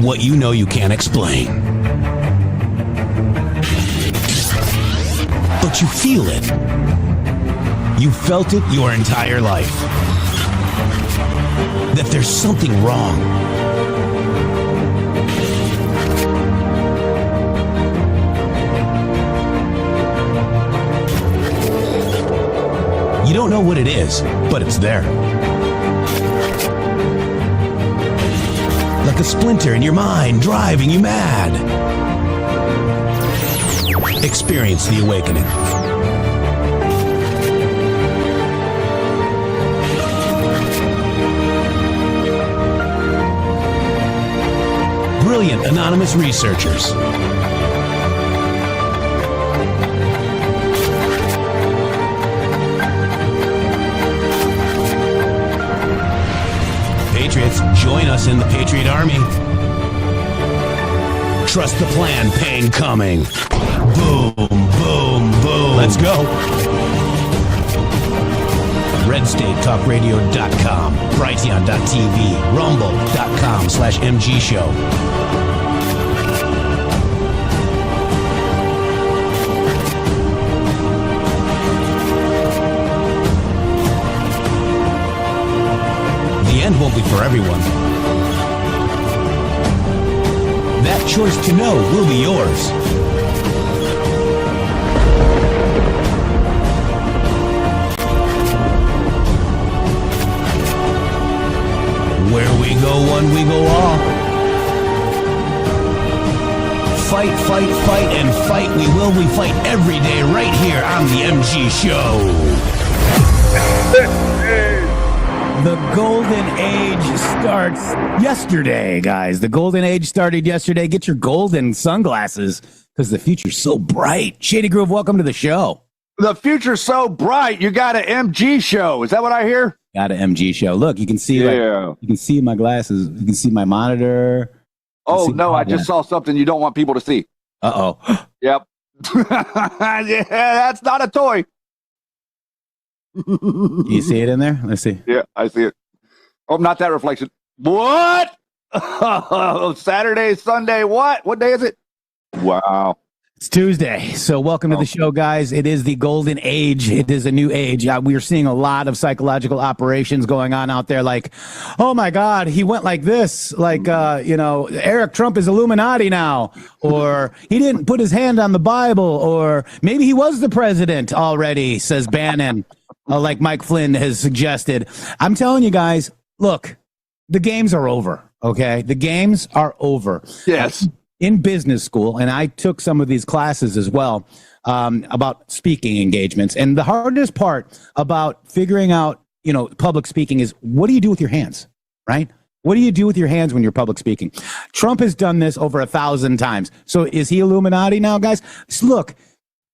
what you know you can't explain. But you feel it. You felt it your entire life. That there's something wrong. You don't know what it is, but it's there. Like a splinter in your mind, driving you mad. Experience the awakening. Brilliant anonymous researchers. Patriots, join us in the Patriot Army. Trust the plan, pain coming. Boom, boom, boom. Let's go. RedStateTalkRadio.com, Brighteon.tv, Rumble.com/MG Show. The end won't be for everyone. That choice to know will be yours. Where we go one, we go all. Fight, fight, fight, and fight we will. We fight every day right here on the MG Show. The golden age starts yesterday, guys. The golden age started yesterday. Get your golden sunglasses because the future's so bright. Shady Groove, welcome to the show. The future's so bright. You got an MG show. Is that what I hear? Got an MG show. Look, you can see. Yeah. You can see my glasses. You can see my monitor. Oh no! I just saw something you don't want people to see. Uh-oh. Yep. Yeah, that's not a toy. You see it in there? Let's see. Yeah, I see it. Oh, not that reflection. What? Saturday, Sunday, what? What day is it? Wow. It's Tuesday. So welcome to the show, guys. It is the golden age. It is a new age. We are seeing a lot of psychological operations going on out there. Like, oh my God, he went like this. Like, Eric Trump is Illuminati now. Or he didn't put his hand on the Bible. Or maybe he was the president already, says Bannon. Like Mike Flynn has suggested. I'm telling you guys, look, the games are over, okay? The games are over. Yes. In business school, and I took some of these classes as well about speaking engagements. And the hardest part about figuring out, public speaking is what do you do with your hands, right? What do you do with your hands when you're public speaking? Trump has done this over 1,000 times. So is he Illuminati now, guys? Look,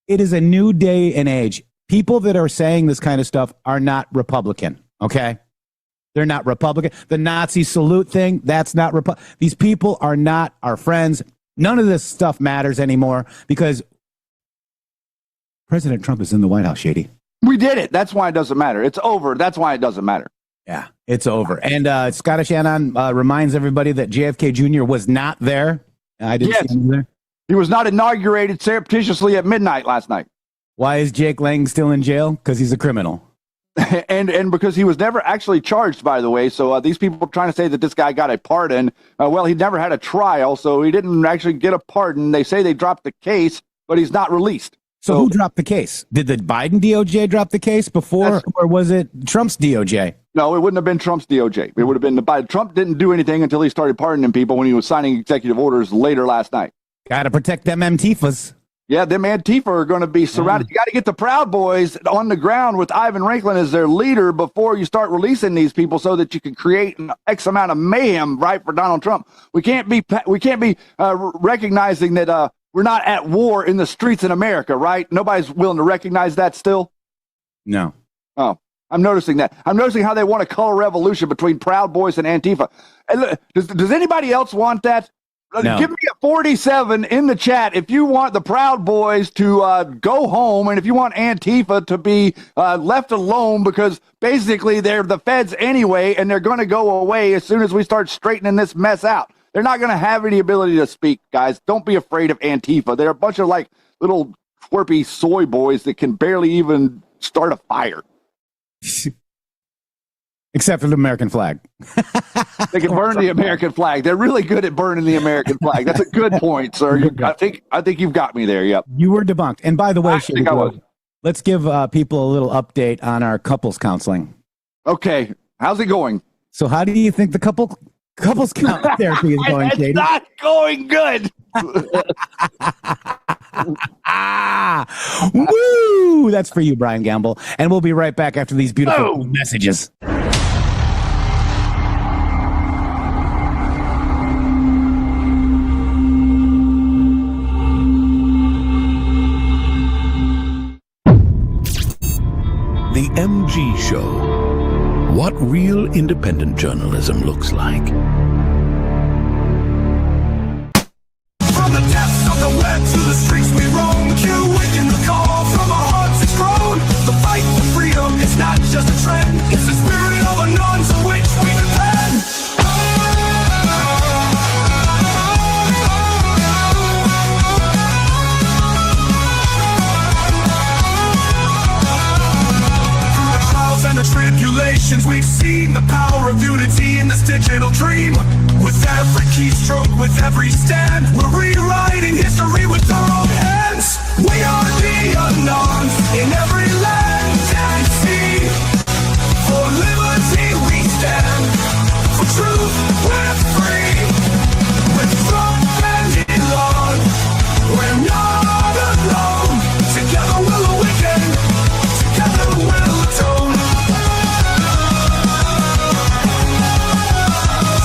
it is a new day and age. People that are saying this kind of stuff are not Republican, okay? They're not Republican. The Nazi salute thing, that's not Republican. These people are not our friends. None of this stuff matters anymore because President Trump is in the White House, Shady. We did it. That's why it doesn't matter. It's over. That's why it doesn't matter. Yeah, it's over. And Scottish Anon reminds everybody that JFK Jr. was not there. I didn't see him there. He was not inaugurated surreptitiously at midnight last night. Why is Jake Lang still in jail? Because he's a criminal. and because he was never actually charged, by the way. So these people trying to say that this guy got a pardon. Well, he never had a trial, so he didn't actually get a pardon. They say they dropped the case, but he's not released. So who dropped the case? Did the Biden DOJ drop the case before, or was it Trump's DOJ? No, it wouldn't have been Trump's DOJ. It would have been the Biden. Trump didn't do anything until he started pardoning people when he was signing executive orders later last night. Got to protect them Antifas. Yeah, them Antifa are going to be surrounded. You got to get the Proud Boys on the ground with Ivan Ranklin as their leader before you start releasing these people, so that you can create an X amount of mayhem, right, for Donald Trump. We can't be recognizing that we're not at war in the streets in America, right? Nobody's willing to recognize that still. No. Oh, I'm noticing that. I'm noticing how they want a color revolution between Proud Boys and Antifa. And look, does anybody else want that? No. Give me a 47 in the chat if you want the Proud Boys to go home, and if you want Antifa to be left alone, because basically they're the feds anyway, and they're going to go away as soon as we start straightening this mess out. They're not going to have any ability to speak, guys. Don't be afraid of Antifa. They're a bunch of like little twerpy soy boys that can barely even start a fire. Except for the American flag. They can burn the American flag. They're really good at burning the American flag. That's a good point, sir. I think you've got me there. Yep. You were debunked. And by the way, was. Let's give people a little update on our couples counseling. Okay. How's it going? So how do you think the couples therapy is going, Shady? It's not going good. Woo! That's for you, Brian Gamble. And we'll be right back after these beautiful messages. The MG Show. What real independent journalism looks like. From the depths of the web to the streets we roam, Q waking the call from our hearts it's grown. The fight for freedom is not just a trend, it's the spirit of a nuns on which we depend. Through the trials and the tribulations, we've seen the power of unity in this digital dream. With every keystroke, with every stand, we're rewriting history with our own hands. We are the unknowns in every land and sea. For liberty we stand, for truth we're free. With Trump and Elon, we're not alone. Together we'll awaken, together we'll atone.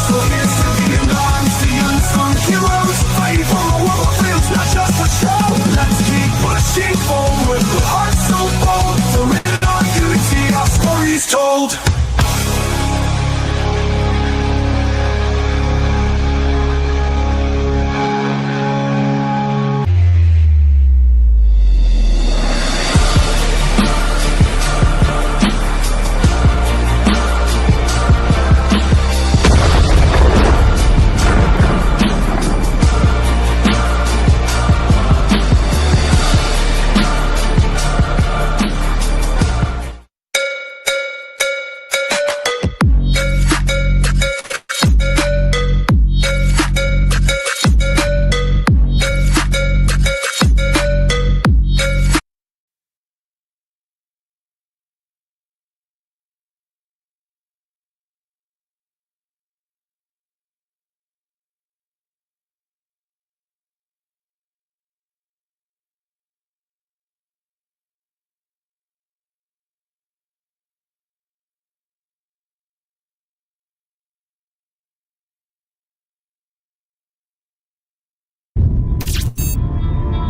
So here's to the anonymous, the unsung heroes, fighting for a world of freedoms, not just for show. Let's keep pushing forward with hearts so bold. So written on unity, our story's told.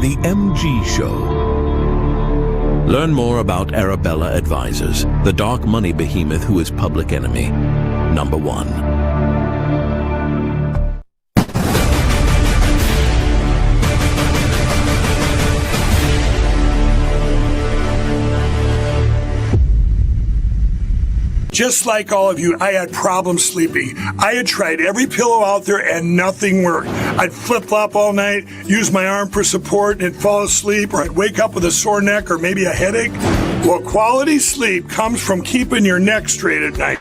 The MG Show. Learn more about Arabella Advisors, the dark money behemoth who is public enemy number one. Just like all of you, I had problems sleeping. I had tried every pillow out there and nothing worked. I'd flip-flop all night, use my arm for support, and fall asleep, or I'd wake up with a sore neck or maybe a headache. Well, quality sleep comes from keeping your neck straight at night.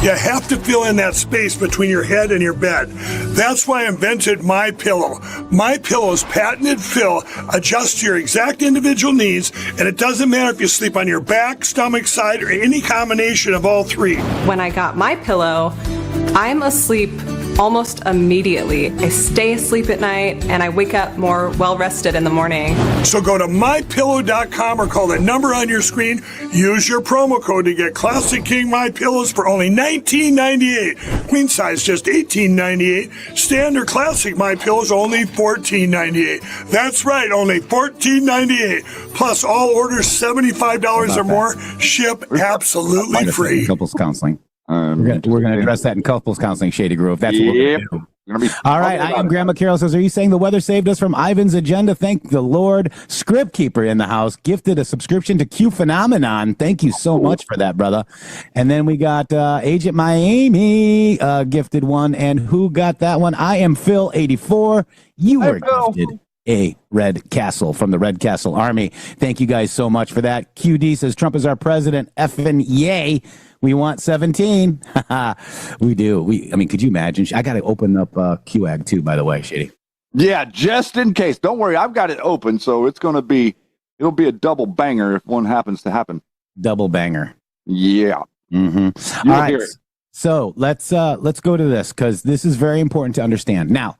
You have to fill in that space between your head and your bed. That's why I invented My Pillow. My Pillow's patented fill adjusts to your exact individual needs, and it doesn't matter if you sleep on your back, stomach, side, or any combination of all three. When I got My Pillow, I'm asleep almost immediately. I stay asleep at night and I wake up more well-rested in the morning. So go to mypillow.com or call the number on your screen. Use your promo code to get Classic King My Pillows for only $19.98. Queen size just $18.98. Standard Classic My Pillows only $14.98. That's right, only $14.98. Plus all orders $75 or more ship absolutely free. Couples counseling. We're going to address that in couples counseling, Shady Grove. That's what we're going to do. All right. I am Grandma Carol says, are you saying the weather saved us from Ivan's agenda? Thank the Lord. Script Keeper in the house gifted a subscription to Q Phenomenon. Thank you so much for that, brother. And then we got Agent Miami gifted one. And who got that one? I am Phil 84. You were gifted a Red Castle from the Red Castle Army. Thank you guys so much for that. QD says Trump is our president. Effing yay. We want 17. We do. I mean, could you imagine? I got to open up QAG too, by the way, Shady. Yeah, just in case. Don't worry, I've got it open, so it'll be a double banger if one happens to happen. Double banger. Yeah. Mm-hmm. All right. So let's go to this because this is very important to understand. Now,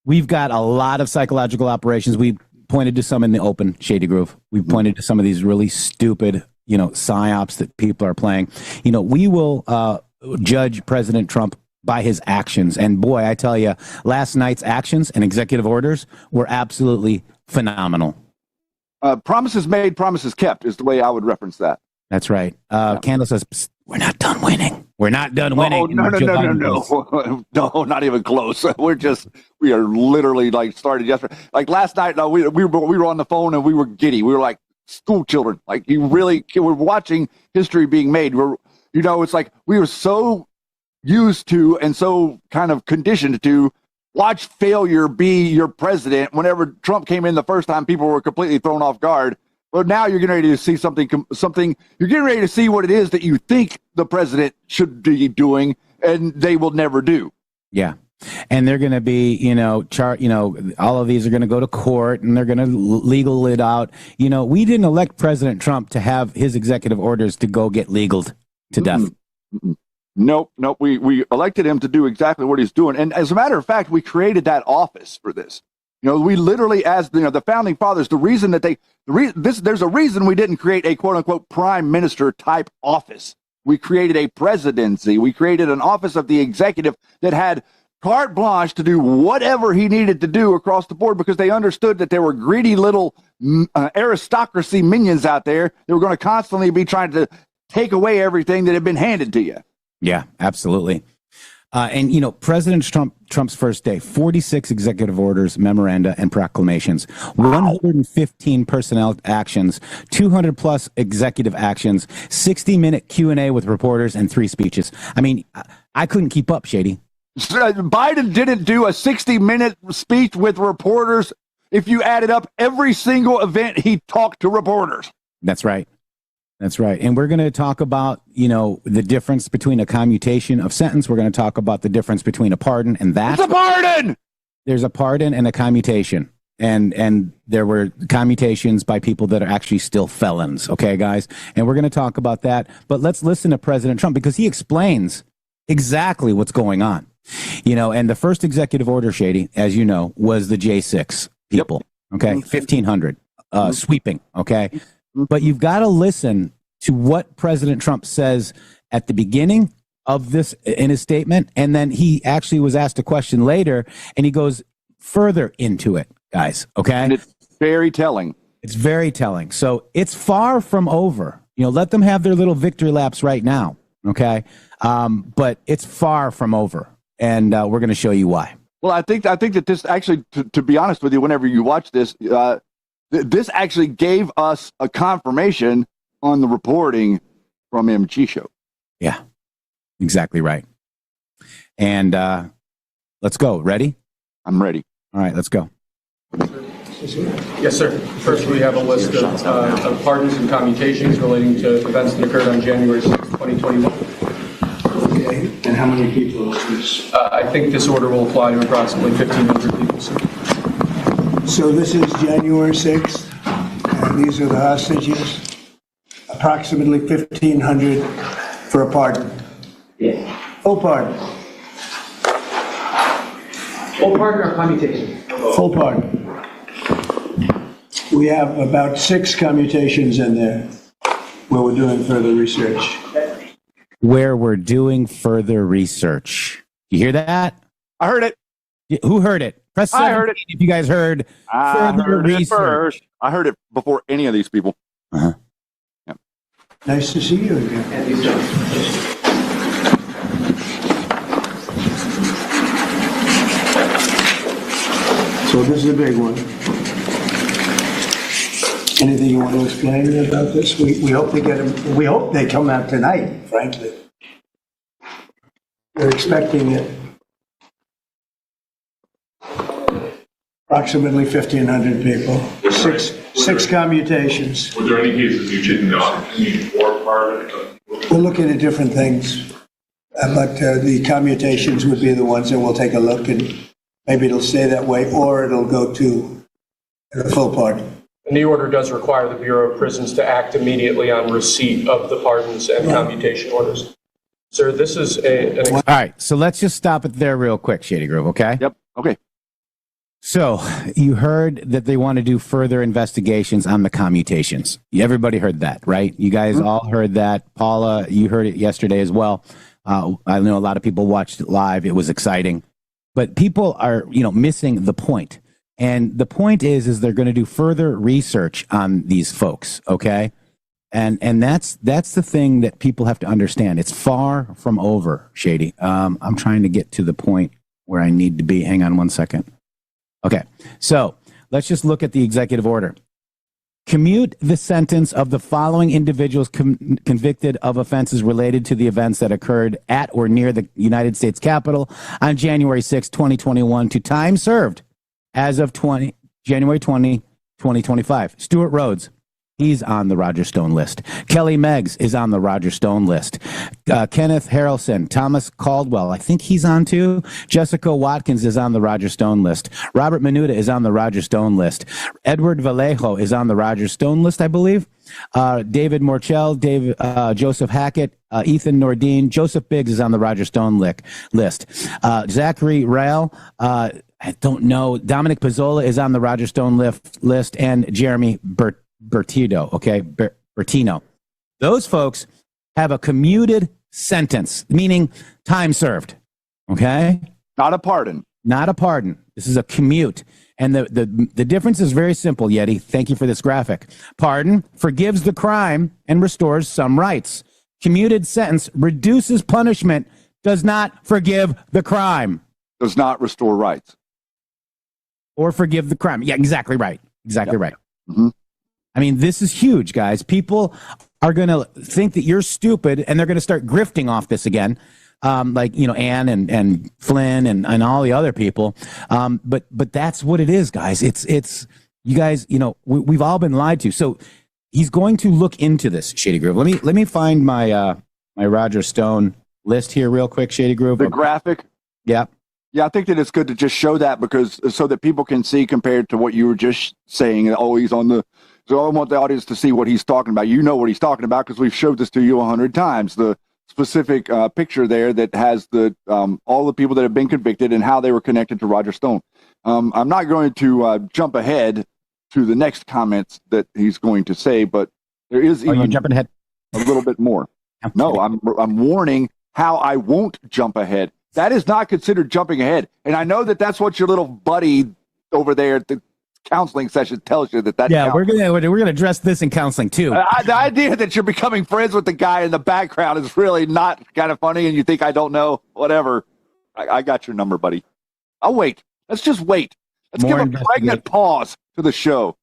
we've got a lot of psychological operations. We pointed to some in the open, Shady Groove. We pointed to some of these really stupid psyops that people are playing. We will judge President Trump by his actions. And boy, I tell you, last night's actions and executive orders were absolutely phenomenal. Promises made, promises kept is the way I would reference that. That's right. Candle says, we're not done winning. We're not done winning. Oh, no. No, not even close. We are literally started yesterday. Like last night, we were on the phone and we were giddy. We were like school children. Like we're watching history being made. It's like we were so used to and so kind of conditioned to watch failure be your president. Whenever Trump came in the first time, people were completely thrown off guard. But now you're getting ready to see something. You're getting ready to see what it is that you think the president should be doing, and they will never do. Yeah. And they're going to be, all of these are going to go to court and they're going to legal it out. We didn't elect President Trump to have his executive orders to go get legaled to death. Nope. We elected him to do exactly what he's doing. And as a matter of fact, we created that office for this. We literally, as the founding fathers, the reason that there's a reason we didn't create a quote unquote prime minister type office. We created a presidency. We created an office of the executive that had carte blanche to do whatever he needed to do across the board because they understood that there were greedy little aristocracy minions out there that were going to constantly be trying to take away everything that had been handed to you. Yeah, absolutely. And President Trump's first day, 46 executive orders, memoranda, and proclamations, 115 personnel actions, 200 plus executive actions, 60-minute Q&A with reporters, and 3 speeches. I mean, I couldn't keep up, Shady. Biden didn't do a 60-minute speech with reporters if you added up every single event he talked to reporters. That's right. That's right. And we're going to talk about, the difference between a commutation of sentence. We're going to talk about the difference between a pardon and that. It's a pardon! There's a pardon and a commutation. And there were commutations by people that are actually still felons. Okay, guys? And we're going to talk about that. But let's listen to President Trump because he explains exactly what's going on. And the first executive order, Shady, as you know, was the J6 people. Yep. Okay, 1,500 sweeping. Okay. But you've got to listen to what President Trump says at the beginning of this in his statement. And then he actually was asked a question later and he goes further into it, guys. Okay. And it's very telling. It's very telling. So it's far from over. Let them have their little victory laps right now. Okay. But it's far from over. And we're going to show you why. Well, I think that this actually, to be honest with you, whenever you watch this, this actually gave us a confirmation on the reporting from MG Show. Yeah, exactly right. And let's go. Ready? I'm ready. All right, let's go. Yes, sir. First, we have a list of pardons and commutations relating to events that occurred on January 6, 2021. Okay, and how many people is this? I think this order will apply to approximately 1,500 people, sir. So this is January 6th, and these are the hostages. Approximately 1,500 for a pardon. Yeah. Full pardon. Full pardon or commutation? Full pardon. We have about 6 commutations in there where we're doing further research. Where we're doing further research. You hear that? I heard it. Who heard it? Press 17 I heard it. if you guys heard I further heard it research. first. I heard it before any of these people. Uh-huh. Yep. Nice to see you again. And these are So this is a big one. Anything you want to explain about this? We hope they get them, we hope they come out tonight, frankly. We're expecting it. Approximately 1,500 people, six commutations. Were there any cases you did not need for part of it? We're looking at different things, but the commutations would be the ones that we'll take a look, and maybe it'll stay that way, or it'll go to the full pardon. And the order does require the Bureau of Prisons to act immediately on receipt of the pardons and commutation orders. Sir, this is All right, so let's just stop it there real quick, Shady Grove, okay? Yep. Okay. So you heard that they want to do further investigations on the commutations. Everybody heard that, right? You guys all heard that. Paula, you heard it yesterday as well. I know a lot of people watched it live. It was exciting. But people are, missing the point. And the point is they're going to do further research on these folks, okay? And that's the thing that people have to understand. It's far from over, Shady. I'm trying to get to the point where I need to be. Hang on one second. Okay, so let's just look at the executive order. Commute the sentence of the following individuals convicted of offenses related to the events that occurred at or near the United States Capitol on January 6, 2021 to time served as of January 20, 2025. Stuart Rhodes, he's on the Roger Stone list. Kelly Meggs is on the Roger Stone list. Kenneth Harrelson, Thomas Caldwell, I think he's on too. Jessica Watkins is on the Roger Stone list. Robert Menuda is on the Roger Stone list. Edward Vallejo is on the Roger Stone list, I believe. David Morchell, Joseph Hackett, Ethan Nordine, Joseph Biggs is on the Roger Stone list. Zachary Rael, I don't know. Dominic Pizzola is on the Roger Stone list, and Jeremy Bertino, okay? Bertino. Those folks have a commuted sentence, meaning time served, okay? Not a pardon. Not a pardon. This is a commute. And the difference is very simple, Yeti. Thank you for this graphic. Pardon forgives the crime and restores some rights. Commuted sentence reduces punishment, does not forgive the crime. Does not restore rights. Or forgive the crime. Yeah, exactly right. Exactly right. Mm-hmm. I mean, this is huge, guys. People are going to think that you're stupid, and they're going to start grifting off this again, like, Ann and Flynn and all the other people. But that's what it is, guys. It's you guys, we've all been lied to. So he's going to look into this, Shady Groove. Let me find my my Roger Stone list here real quick, Shady Groove. The graphic? Yeah. Yeah, I think that it's good to just show that because so that people can see compared to what you were just saying. Oh, he's on the. So I want the audience to see what he's talking about. You know what he's talking about because we've showed this to you 100 times. The specific picture there that has the all the people that have been convicted and how they were connected to Roger Stone. I'm not going to jump ahead to the next comments that he's going to say, but there is even you're jumping ahead a little bit more. No, I'm warning how I won't jump ahead. That is not considered jumping ahead. And I know that that's what your little buddy over there at the counseling session tells you that. Yeah, we're gonna address this in counseling too. The idea that you're becoming friends with the guy in the background is really not kind of funny, and you think I don't know. Whatever, I got your number, buddy. I'll wait. Let's just wait. Let's give a pregnant pause to the show.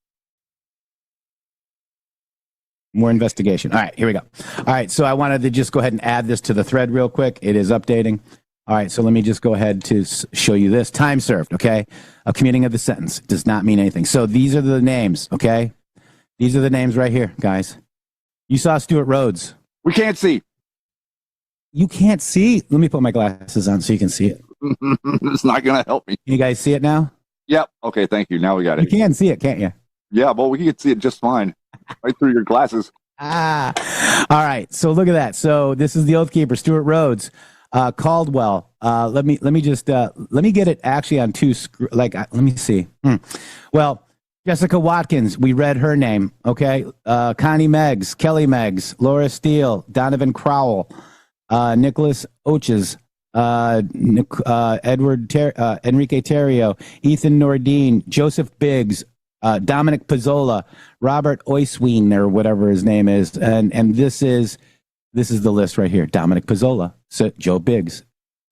More investigation. All right, here we go. All right, so I wanted to just go ahead and add this to the thread real quick. It is updating. All right, so let me just go ahead to show you this. Time served, okay? A commuting of the sentence does not mean anything. So these are the names, okay? These are the names right here, guys. You saw Stuart Rhodes. We can't see. You can't see? Let me put my glasses on so you can see it. It's not going to help me. Can you guys see it now? Yep. Okay, thank you. Now we got it. You can see it, can't you? Yeah, well, we can see it just fine. Right through your glasses. All right, so look at that. So this is the Oath Keeper, Stuart Rhodes. Caldwell. Let me get it actually on two. Let me see. Well, Jessica Watkins. We read her name. Okay. Connie Meggs, Kelly Meggs, Laura Steele, Donovan Crowell, Nicholas Oches, Enrique Terrio, Ethan Nordine, Joseph Biggs, Dominic Pizzola, Robert Oisween, or whatever his name is, and this is the list right here. Dominic Pizzola, Joe Biggs,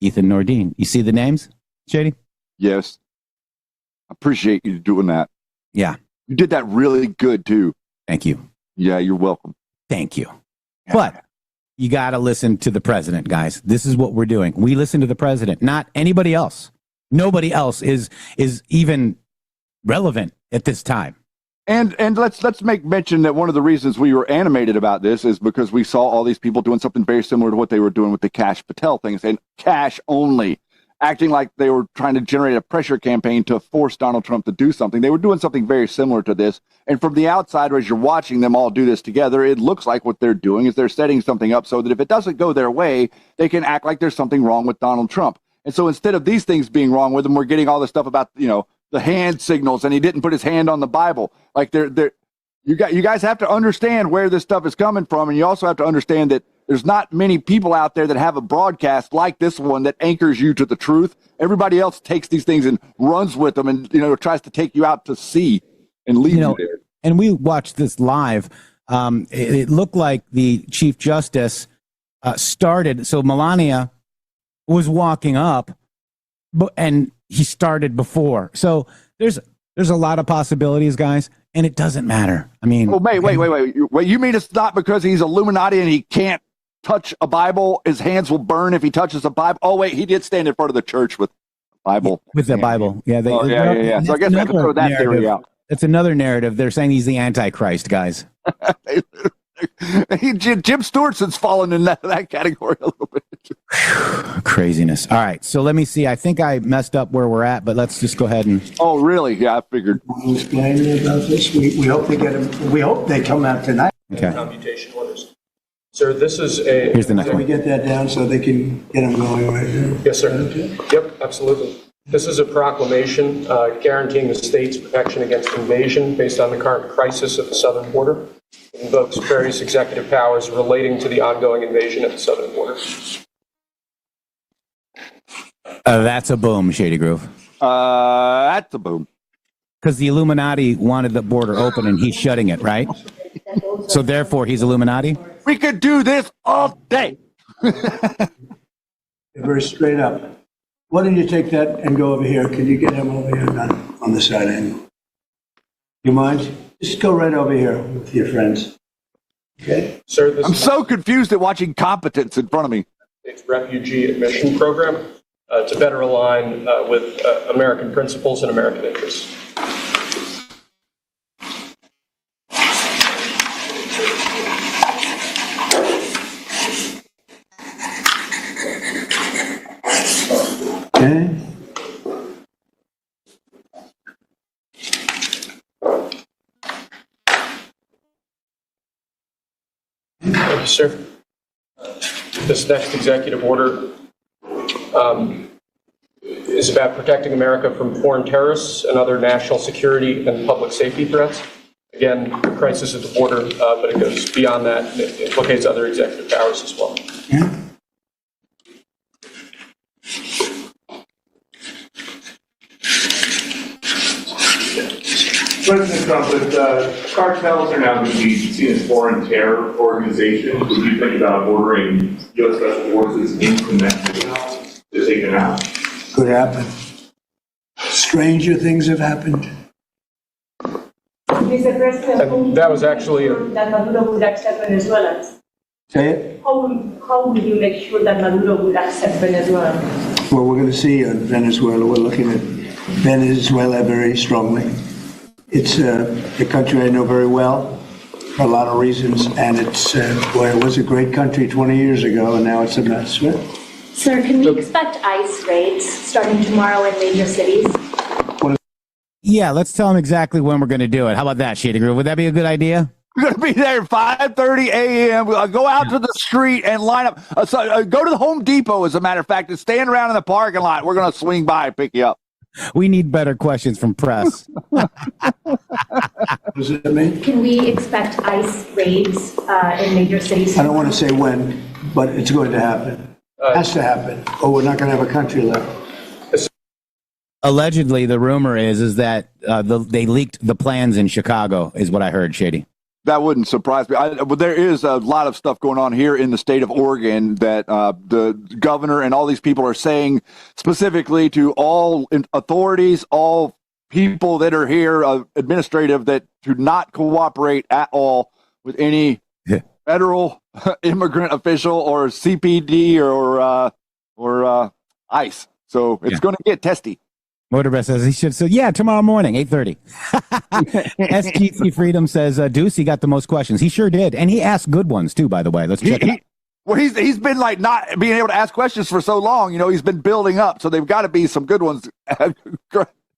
Ethan Nordine. You see the names, Shady? Yes. Appreciate you doing that. Yeah. You did that really good too. Thank you. Yeah, you're welcome. Thank you. But you got to listen to the president, guys. This is what we're doing. We listen to the president, not anybody else. Nobody else is even relevant at this time. And let's make mention that one of the reasons we were animated about this is because we saw all these people doing something very similar to what they were doing with the Cash Patel thing, saying cash only, acting like they were trying to generate a pressure campaign to force Donald Trump to do something. They were doing something very similar to this. And from the outside, as you're watching them all do this together, it looks like what they're doing is they're setting something up so that if it doesn't go their way, they can act like there's something wrong with Donald Trump. And so instead of these things being wrong with him, we're getting all this stuff about, the hand signals, and he didn't put his hand on the Bible. Like you guys have to understand where this stuff is coming from, and you also have to understand that there's not many people out there that have a broadcast like this one that anchors you to the truth. Everybody else takes these things and runs with them, and tries to take you out to sea and leave you there. And we watched this live. It looked like the Chief Justice started. So Melania was walking up, and he started before. So there's a lot of possibilities, guys, and it doesn't matter. I mean, wait. You mean it's not because he's Illuminati and he can't touch a Bible? His hands will burn if he touches a Bible. Oh, wait, he did stand in front of the church with Bible. With the Bible. Yeah. Yeah. So I guess I have to throw that theory out. It's another narrative. They're saying he's the Antichrist, guys. Jim Stewart's fallen in that category a little bit. Craziness. All right, so let me see. I think I messed up where we're at, but let's just go ahead and. Oh, really? Yeah, I figured. Explain about this. We hope they get them. We hope they come out tonight. Okay. Commutation orders. Sir, this is Here's the next Can one. we get that down so they can get them going right now? Yes, sir. Yep, absolutely. This is a proclamation guaranteeing the state's protection against invasion based on the current crisis at the southern border. It invokes various executive powers relating to the ongoing invasion at the southern border. That's a boom, Shady Groove. That's a boom. Because the Illuminati wanted the border open and he's shutting it, right? So therefore, he's Illuminati? We could do this all day. Very straight up. Why don't you take that and go over here? Can you get him over here on the side angle? You mind? Just go right over here with your friends. Okay? Sir, this I'm so confused at watching competence in front of me. It's refugee admission program to better align with American principles and American interests. Okay. Thank you, sir. This next executive order is about protecting America from foreign terrorists and other national security and public safety threats. Again, the crisis at the border, but it goes beyond that. It implicates other executive powers as well. Yeah. President Trump, if cartels are now going to be seen as foreign terror organizations, would you think about ordering U.S. Special Forces into Mexico to take them out? Could happen. Stranger things have happened. Mr. President, And that was actually that Maduro would accept Venezuelans. Say it. How will you make sure that Maduro would accept Venezuela? Well, we're going to see Venezuela. We're looking at Venezuela very strongly. It's a country I know very well for a lot of reasons, and it's it was a great country 20 years ago, and now it's a mess. Sir, can we expect ICE raids starting tomorrow in major cities? Yeah, let's tell him exactly when we're going to do it. How about that, Shady Groove? Would that be a good idea? We're going to be there at 5:30 a.m. Go out to the street and line up. Go to the Home Depot, as a matter of fact, and stand around in the parking lot. We're going to swing by and pick you up. We need better questions from press. What does it mean? Can we expect ICE raids in major cities? I don't want to say when, but it's going to happen. It has to happen, or we're not going to have a country left. Allegedly, the rumor is that they leaked the plans in Chicago, is what I heard, Shady. That wouldn't surprise me. But there is a lot of stuff going on here in the state of Oregon that the governor and all these people are saying specifically to all authorities, all people that are here, administrative, that do not cooperate at all with any federal immigrant official or CPD or ICE. So it's going to get testy. Motorbest says he should. So yeah, tomorrow morning, 8:30. SGC Freedom says Ducey got the most questions. He sure did, and he asked good ones too. By the way, let's check it out. Well, he's been like not being able to ask questions for so long. You know, he's been building up, so they've got to be some good ones.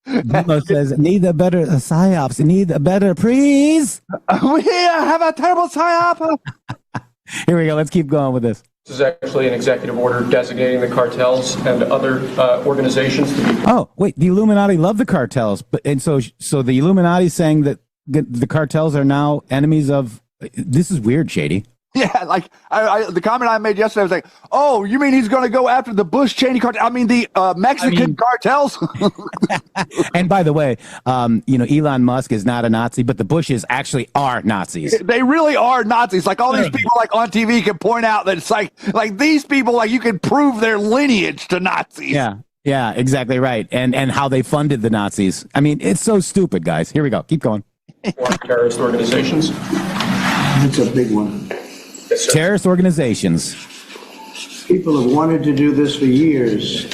Demo says need a better psyops. Need a better please. We have a terrible psyop. Here we go. Let's keep going with this. This is actually an executive order designating the cartels and other organizations to be. Oh, wait, the Illuminati love the cartels, but and so the Illuminati is saying that the cartels are now enemies of. This is weird, Shady. Yeah, like the comment I made yesterday was like, "Oh, you mean he's going to go after the Bush Cheney cartel? I mean the Mexican cartels." And by the way, Elon Musk is not a Nazi, but the Bushes actually are Nazis. They really are Nazis. Like all these people, like on TV, can point out that it's like these people, like you can prove their lineage to Nazis. Yeah, exactly right. And how they funded the Nazis. I mean, it's so stupid, guys. Here we go. Keep going. Terrorist organizations. It's a big one. Yes, sir. Terrorist organizations. People have wanted to do this for years.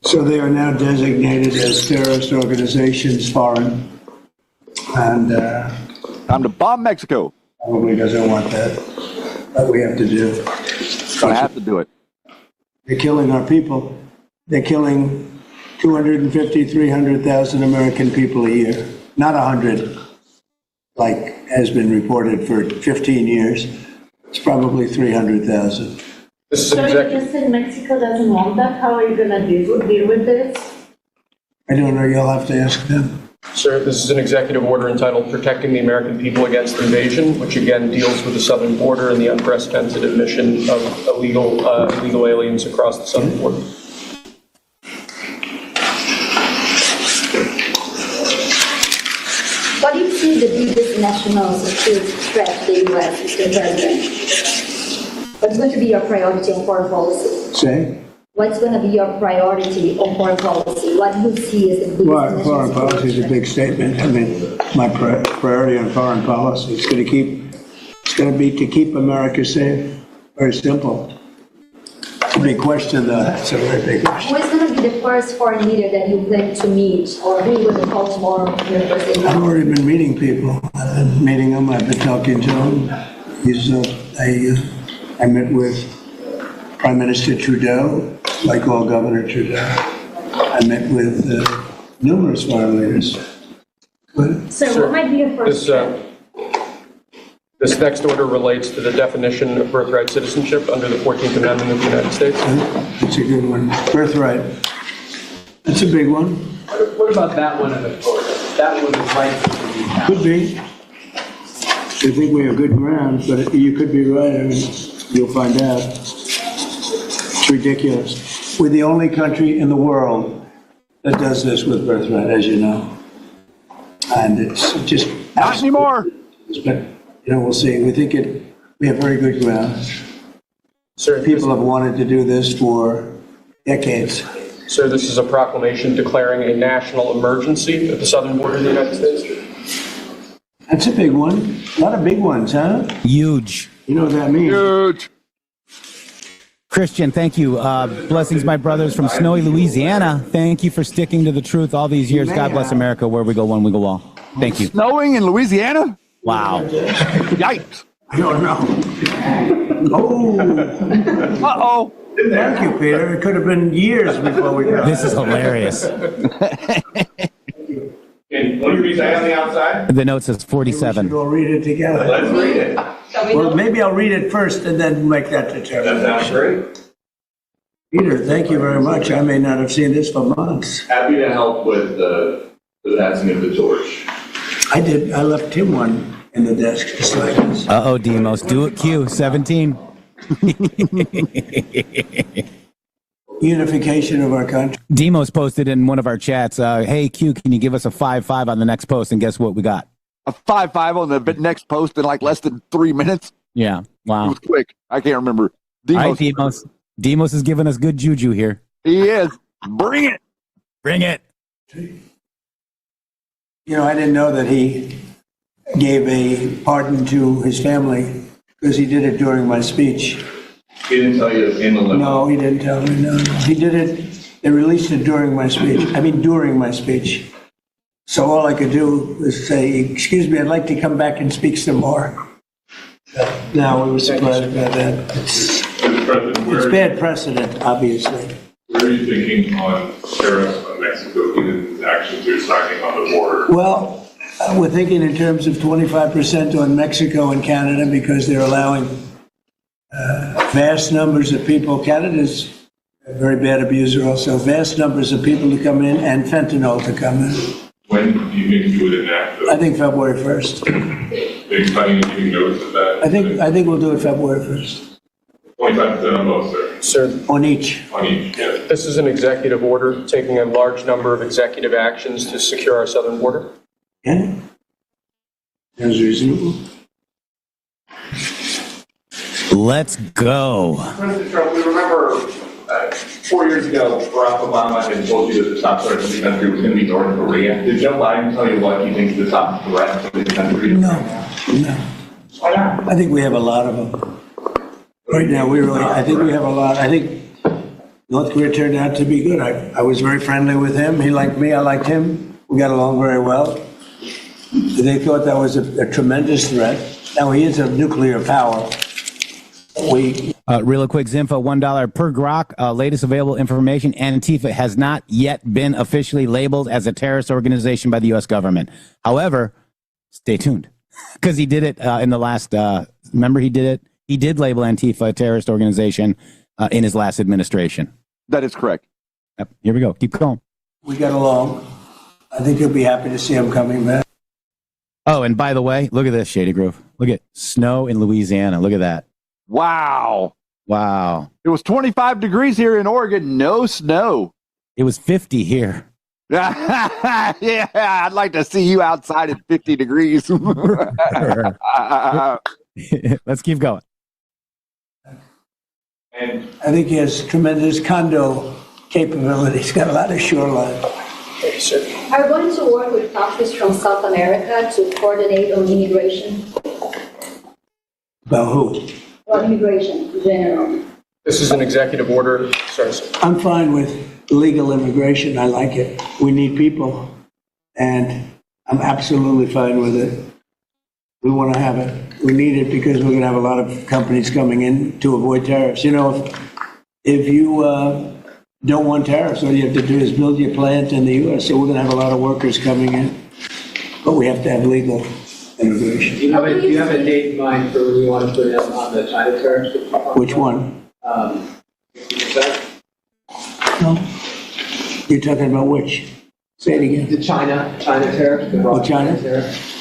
So they are now designated as terrorist organizations, foreign. And time to bomb Mexico. Probably doesn't want that. But we have to do. Gonna have to do it. They're killing our people. They're killing 250, 300,000 American people a year. Not 100. Like has been reported for 15 years. It's probably 300,000. So you just said Mexico doesn't want that. How are you going to deal with this? I don't know. You'll have to ask them. Sir, this is an executive order entitled Protecting the American People Against Invasion, which again deals with the southern border and the unprecedented admission of illegal aliens across the southern border. What do you see the biggest national security threat to the U.S., Mr. President? What's going to be your priority on foreign policy? Say? What's going to be your priority on foreign policy? What do you see as the biggest national Foreign policy is a big statement. I mean, my priority on foreign policy is going to be to keep America safe. Very simple. It's a big question, though. That's a very big question. Who is going to be the first foreign leader that you plan to meet, or who you will call tomorrow in your first day? I've already been meeting people. I've been meeting them. I've been talking to them. I met with Prime Minister Trudeau, like all Governor Trudeau. I met with numerous foreign leaders. So what might be your first step? This next order relates to the definition of birthright citizenship under the 14th Amendment of the United States. That's a good one. Birthright. That's a big one. What about that one in the court? That one is right. Could be. I think we have good ground, but you could be right. I mean, you'll find out. It's ridiculous. We're the only country in the world that does this with birthright, as you know. And it's just... Not anymore. But, we'll see. We have very good ground. Sir, People have wanted to do this for decades. Sir, this is a proclamation declaring a national emergency at the southern border of the United States. That's a big one. A lot of big ones, huh? Huge. You know what that means? Huge. Christian, thank you. Blessings, my brothers from snowy Louisiana. Thank you for sticking to the truth all these years. God bless America. Where we go, one we go all. Thank you. Snowing in Louisiana? Wow. Yikes. I don't know. Oh. Uh-oh. Thank you, Peter. It could have been years before we got This is hilarious. And will you read that on the outside? The note says 47. We'll read it together. Let's read it. Well, maybe I'll read it first and then make that That determination. sounds great. Peter, thank you very much. I may not have seen this for months. Happy to help with passing of the torch. I did. I left him one in the desk just like this. Uh-oh, Demos. Do it, Q. 17. Unification of our country. Demos posted in one of our chats, hey, Q, can you give us a 5-5 on the next post? And guess what we got? A 5-5 on the next post in like less than 3 minutes. Yeah. It Wow. was quick. I can't remember. All right, Demos. Demos is giving us good juju here. He is. Bring it. Bring it. You know, I didn't know that he gave a pardon to his family because he did it during my speech. He didn't tell you in the limo? No, he didn't tell me, no. He did it, they released it during my speech. During my speech. So all I could do was say, excuse me, I'd like to come back and speak some more. No, we were surprised by that. It's bad precedent, obviously. Where are you thinking on tariffs on Mexico given the actions you're signing on the border? Well, we're thinking in terms of 25% on Mexico and Canada because they're allowing vast numbers of people. Canada's a very bad abuser also. Vast numbers of people to come in and fentanyl to come in. When do you think you would enact those? I think February 1st. Are you planning on giving notice of that? I think we'll do it February 1st. 25% on both, sir? Sir, On each. On each, yes. this is an executive order taking a large number of executive actions to secure our southern border. Yeah. Sounds reasonable. Let's go. President Trump, we remember 4 years ago, Barack Obama had told you that the top threat to the country was going to be North Korea. Did Joe Biden tell you what he thinks the top threat to the country is? No. Why not? I think we have a lot of them. Right now, I think we have a lot. I think North Korea turned out to be good. I was very friendly with him. He liked me. I liked him. We got along very well. They thought that was a tremendous threat. Now, he is a nuclear power. Real quick, Zinfo, $1 per grok. Latest available information. Antifa has not yet been officially labeled as a terrorist organization by the U.S. government. However, stay tuned because he did it in the last. Remember, he did it. He did label Antifa a terrorist organization in his last administration. That is correct. Yep. Here we go. Keep going. We got along. I think you'll be happy to see him coming back. Oh, and by the way, look at this, Shady Groove. Look at snow in Louisiana. Look at that. Wow. Wow. It was 25 degrees here in Oregon. No snow. It was 50 here. Yeah, I'd like to see you outside at 50 degrees. Let's keep going. And I think he has tremendous condo capability. He's got a lot of shoreline. Thank you, sir. Are we going to work with countries from South America to coordinate on immigration? About who? Or immigration in general? This is an executive order. Sorry, sir. I'm fine with legal immigration. I like it. We need people. And I'm absolutely fine with it. We want to have it. We need it because we're going to have a lot of companies coming in to avoid tariffs. You know, if you don't want tariffs, all you have to do is build your plant in the U.S. So we're going to have a lot of workers coming in. But we have to have legal immigration. Do you have a date in mind for when you want to put it on the China tariffs? Which one? 50%? No. You're talking about which? Say it again. The China tariffs? The raw China? tariffs?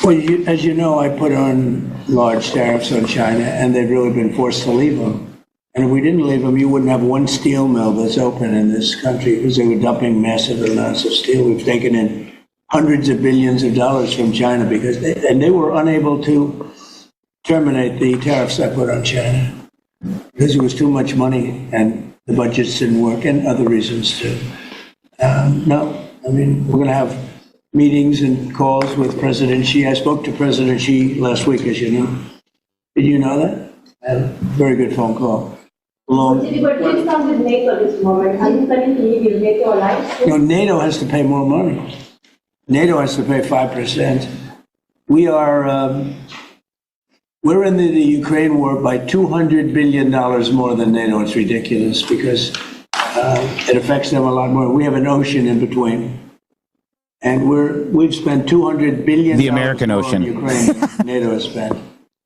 Well, as you know, I put on large tariffs on China, and they've really been forced to leave them. And if we didn't leave them, you wouldn't have one steel mill that's open in this country because they were dumping massive amounts of steel. We've taken in hundreds of billions of dollars from China because they were unable to terminate the tariffs I put on China because it was too much money and the budgets didn't work and other reasons too. No, I mean, we're going to have meetings and calls with President Xi. I spoke to President Xi last week, as you know. Did you know that? I had a very good phone call. But please come with NATO at this moment. Are you planning to leave your NATO alliance? No, NATO has to pay more money. NATO has to pay 5%. We are, we're in the Ukraine war by $200 billion more than NATO. It's ridiculous because it affects them a lot more. We have an ocean in between. And we've spent $200 billion. The American Ocean. Ukraine, NATO has spent.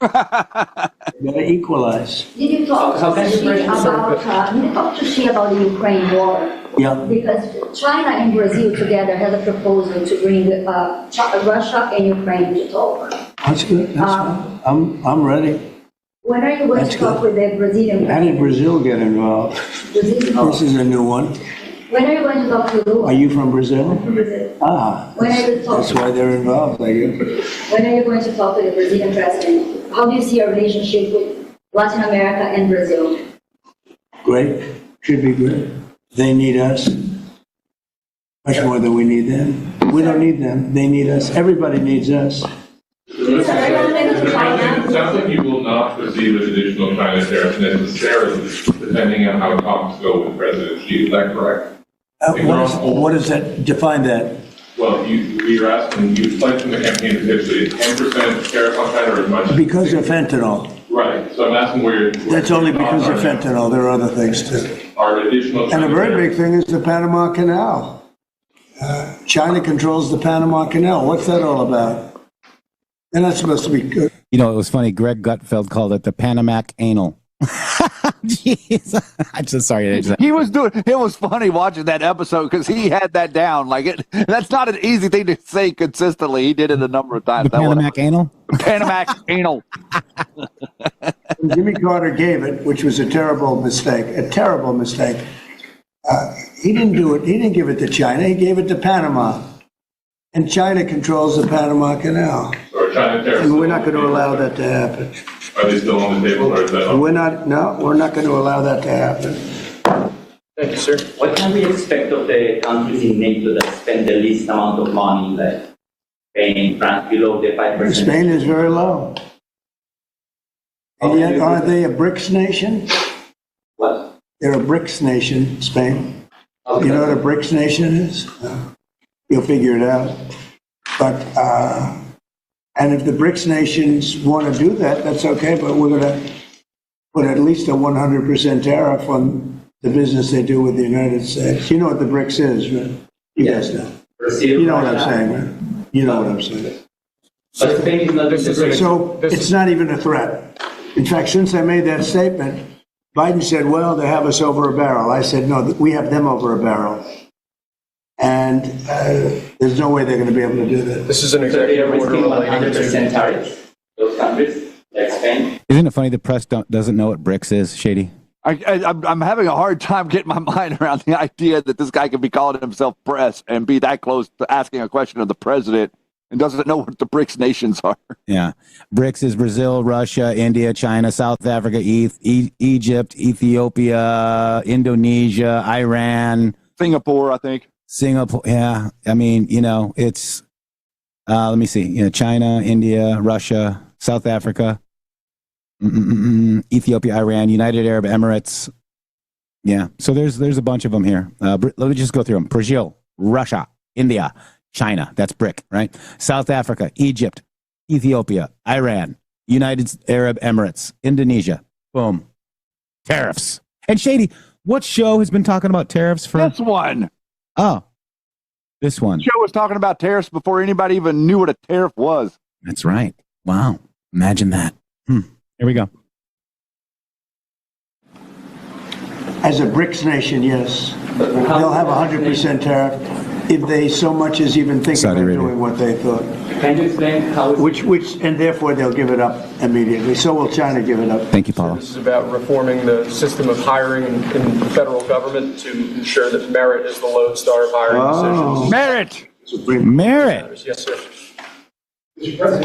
You got to equalize. Did you talk to Xi about the Ukraine war? Yeah. Because China and Brazil together had a proposal to bring Russia and Ukraine to talk. That's good. That's fine. I'm ready. When are you going to talk with the Brazilian? How did Brazil get involved? This is a new one. When are you going to talk to Lula? Are you from Brazil? From Brazil. When are you that's why they're involved, I guess. When are you going to talk to the Brazilian president? How do you see your relationship with Latin America and Brazil? Great. Should be great. They need us. much more than we need them. We don't need them. They need us. Everybody needs us. It sounds like you will not proceed with additional China tariffs necessarily, depending on how talks go with President Xi. Is that correct? What does that define that? Well, you're asking, you explained from the campaign officially, 10% tariff on China or as much? Because of fentanyl. Right. So I'm asking where. That's only because of fentanyl. There are other things too. Are additional. And a very big thing is the Panama Canal. China controls the Panama Canal. What's that all about? They're not supposed to be good. You know, it was funny. Greg Gutfeld called it the Panamac anal. Jeez. I'm so sorry. He was doing. It was funny watching that episode because he had that down. Like it. That's not an easy thing to say consistently. He did it a number of times. The Panamac anal. The Panamac anal. Jimmy Carter gave it, which was a terrible mistake. A terrible mistake. He didn't do it. He didn't give it to China. He gave it to Panama, and China controls the Panama Canal. Or China tariffs. And we're not going to allow that to happen. Are they still on the table, or is that? We're not. No, we're not going to allow that to happen. Thank you, sir. What can we expect of the countries in NATO that spend the least amount of money, like Spain, France, below the 5%? Spain is very low. And yet, are they a BRICS nation? What? They're a BRICS nation, Spain. Okay. You know what a BRICS nation is? You'll figure it out. But, and if the BRICS nations want to do that, that's okay, but we're going to put at least a 100% tariff on the business they do with the United States. You know what the BRICS is, right? You guys know. Brazil, You know what I'm Russia. saying, right? You know what I'm saying. But Spain is not in the BRICS. So it's not even a threat. In fact, since I made that statement, Biden said, well, they have us over a barrel. I said, no, we have them over a barrel. And there's no way they're going to be able to do that. This is an So they executive are order risking relating to 100% tariffs, those countries, like Spain. Isn't it funny the press doesn't know what BRICS is, Shady? I'm having a hard time getting my mind around the idea that this guy could be calling himself press and be that close to asking a question of the president and doesn't know what the BRICS nations are. Yeah. BRICS is Brazil, Russia, India, China, South Africa, Egypt, Ethiopia, Indonesia, Iran. Singapore, I think. Singapore. Yeah. I mean, you know, it's, let me see. You know, China, India, Russia, South Africa, Ethiopia, Iran, United Arab Emirates. Yeah. So there's a bunch of them here. Let me just go through them. Brazil, Russia, India, China. That's BRIC, right? South Africa, Egypt, Ethiopia, Iran, United Arab Emirates, Indonesia. Boom. Tariffs. And Shady, what show has been talking about tariffs for? This one. Oh, this one. Joe was talking about tariffs before anybody even knew what a tariff was. That's right. Wow. Imagine that. Here we go. As a BRICS nation, yes. They'll have 100% tariff if they so much as even think Saudi about Arabia. doing what they thought. Can you explain how it's Which, and therefore they'll give it up immediately. So will China give it up. Thank you, Paula. This is about reforming the system of hiring in the federal government to ensure that merit is the lodestar of hiring decisions. Merit. Yes, sir.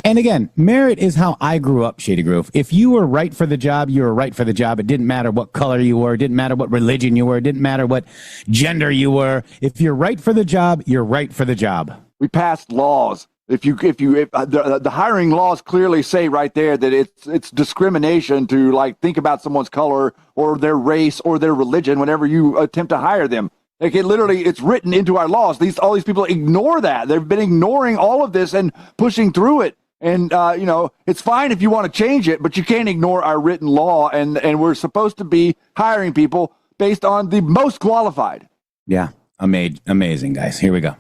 And again, merit is how I grew up, Shady Groove. If you were right for the job, you were right for the job. It didn't matter what color you were. It didn't matter what religion you were. It didn't matter what gender you were. If you're right for the job, you're right for the job. We passed laws. If the hiring laws clearly say right there that it's discrimination to like think about someone's color or their race or their religion whenever you attempt to hire them. Like it's written into our laws. All these people ignore that. They've been ignoring all of this and pushing through it. And it's fine if you want to change it, but you can't ignore our written law. And we're supposed to be hiring people based on the most qualified. Yeah, amazing, guys. Here we go.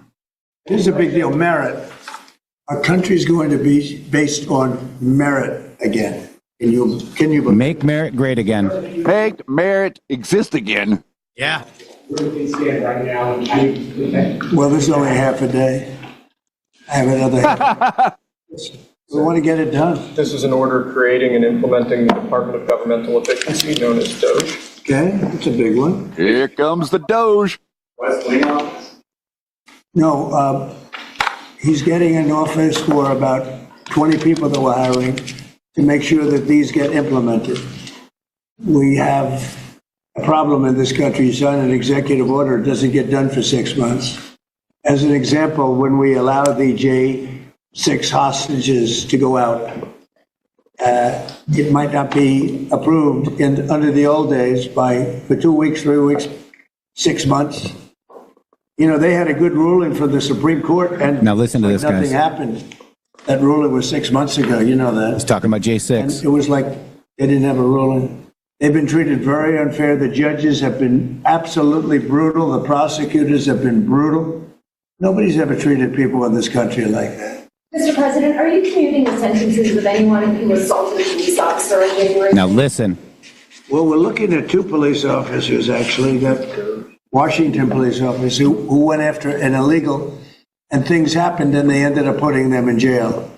Here's a big deal, merit. Our country's going to be based on merit again. Can you believe? Make merit great again. Make merit exist again. Yeah. Well, there's only half a day. I have another half. We want to get it done. This is an order creating and implementing the Department of Governmental Efficiency, known as DOGE. Okay, that's a big one. Here comes the Doge. No, he's getting an office for about 20 people that we're hiring to make sure that these get implemented. We have a problem in this country. You sign an executive order, it doesn't get done for 6 months. As an example, when we allowed the J6 hostages to go out, it might not be approved under the old days for 2 weeks, 3 weeks, 6 months. You know, they had a good ruling from the Supreme Court, and now listen to this, nothing guys. happened. That ruling was 6 months ago. You know that. He's talking about J6. And it was like they didn't have a ruling. They've been treated very unfair. The judges have been absolutely brutal. The prosecutors have been brutal. Nobody's ever treated people in this country like that. Mr. President, are you commuting the sentences of anyone who assaulted a police officer in January? Now listen. Well, we're looking at 2 police officers, actually, that Washington police officers who went after an illegal, and things happened, and they ended up putting them in jail.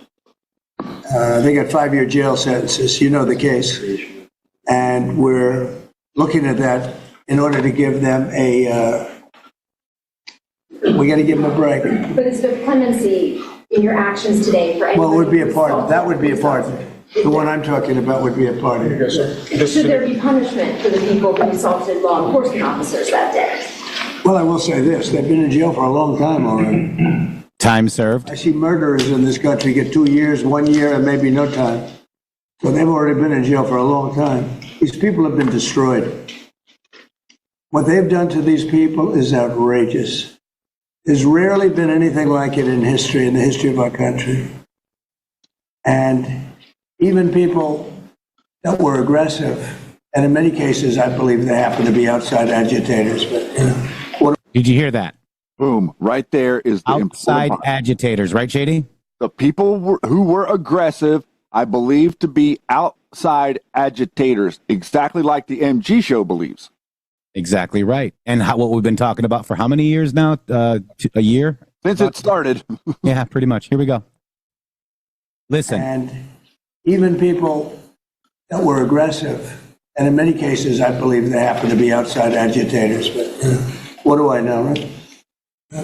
They got 5-year jail sentences. You know the case. And we're looking at that in order to give them we got to give them a break. But is there clemency in your actions today for anyone? Well, it would be a who part of assaulted that. Would be a part of it. The one I'm talking about would be a part of it. Should there be punishment for the people who assaulted law enforcement officers that day? Well, I will say this. They've been in jail for a long time already. Time served. I see murderers in this country get 2 years, 1 year, and maybe no time. So they've already been in jail for a long time. These people have been destroyed. What they've done to these people is outrageous. There's rarely been anything like it in the history of our country. And even people that were aggressive, and in many cases, I believe they happen to be outside agitators. But did you hear that? Boom! Right there is the outside agitators, right, Shady? The people who were aggressive, I believe, to be outside agitators, exactly like the MG show believes. Exactly right. And what we've been talking about for how many years now? A year? Since it started. Yeah, pretty much. Here we go. Listen. And even people that were aggressive, and in many cases, I believe they happen to be outside agitators. But what do I know? Right?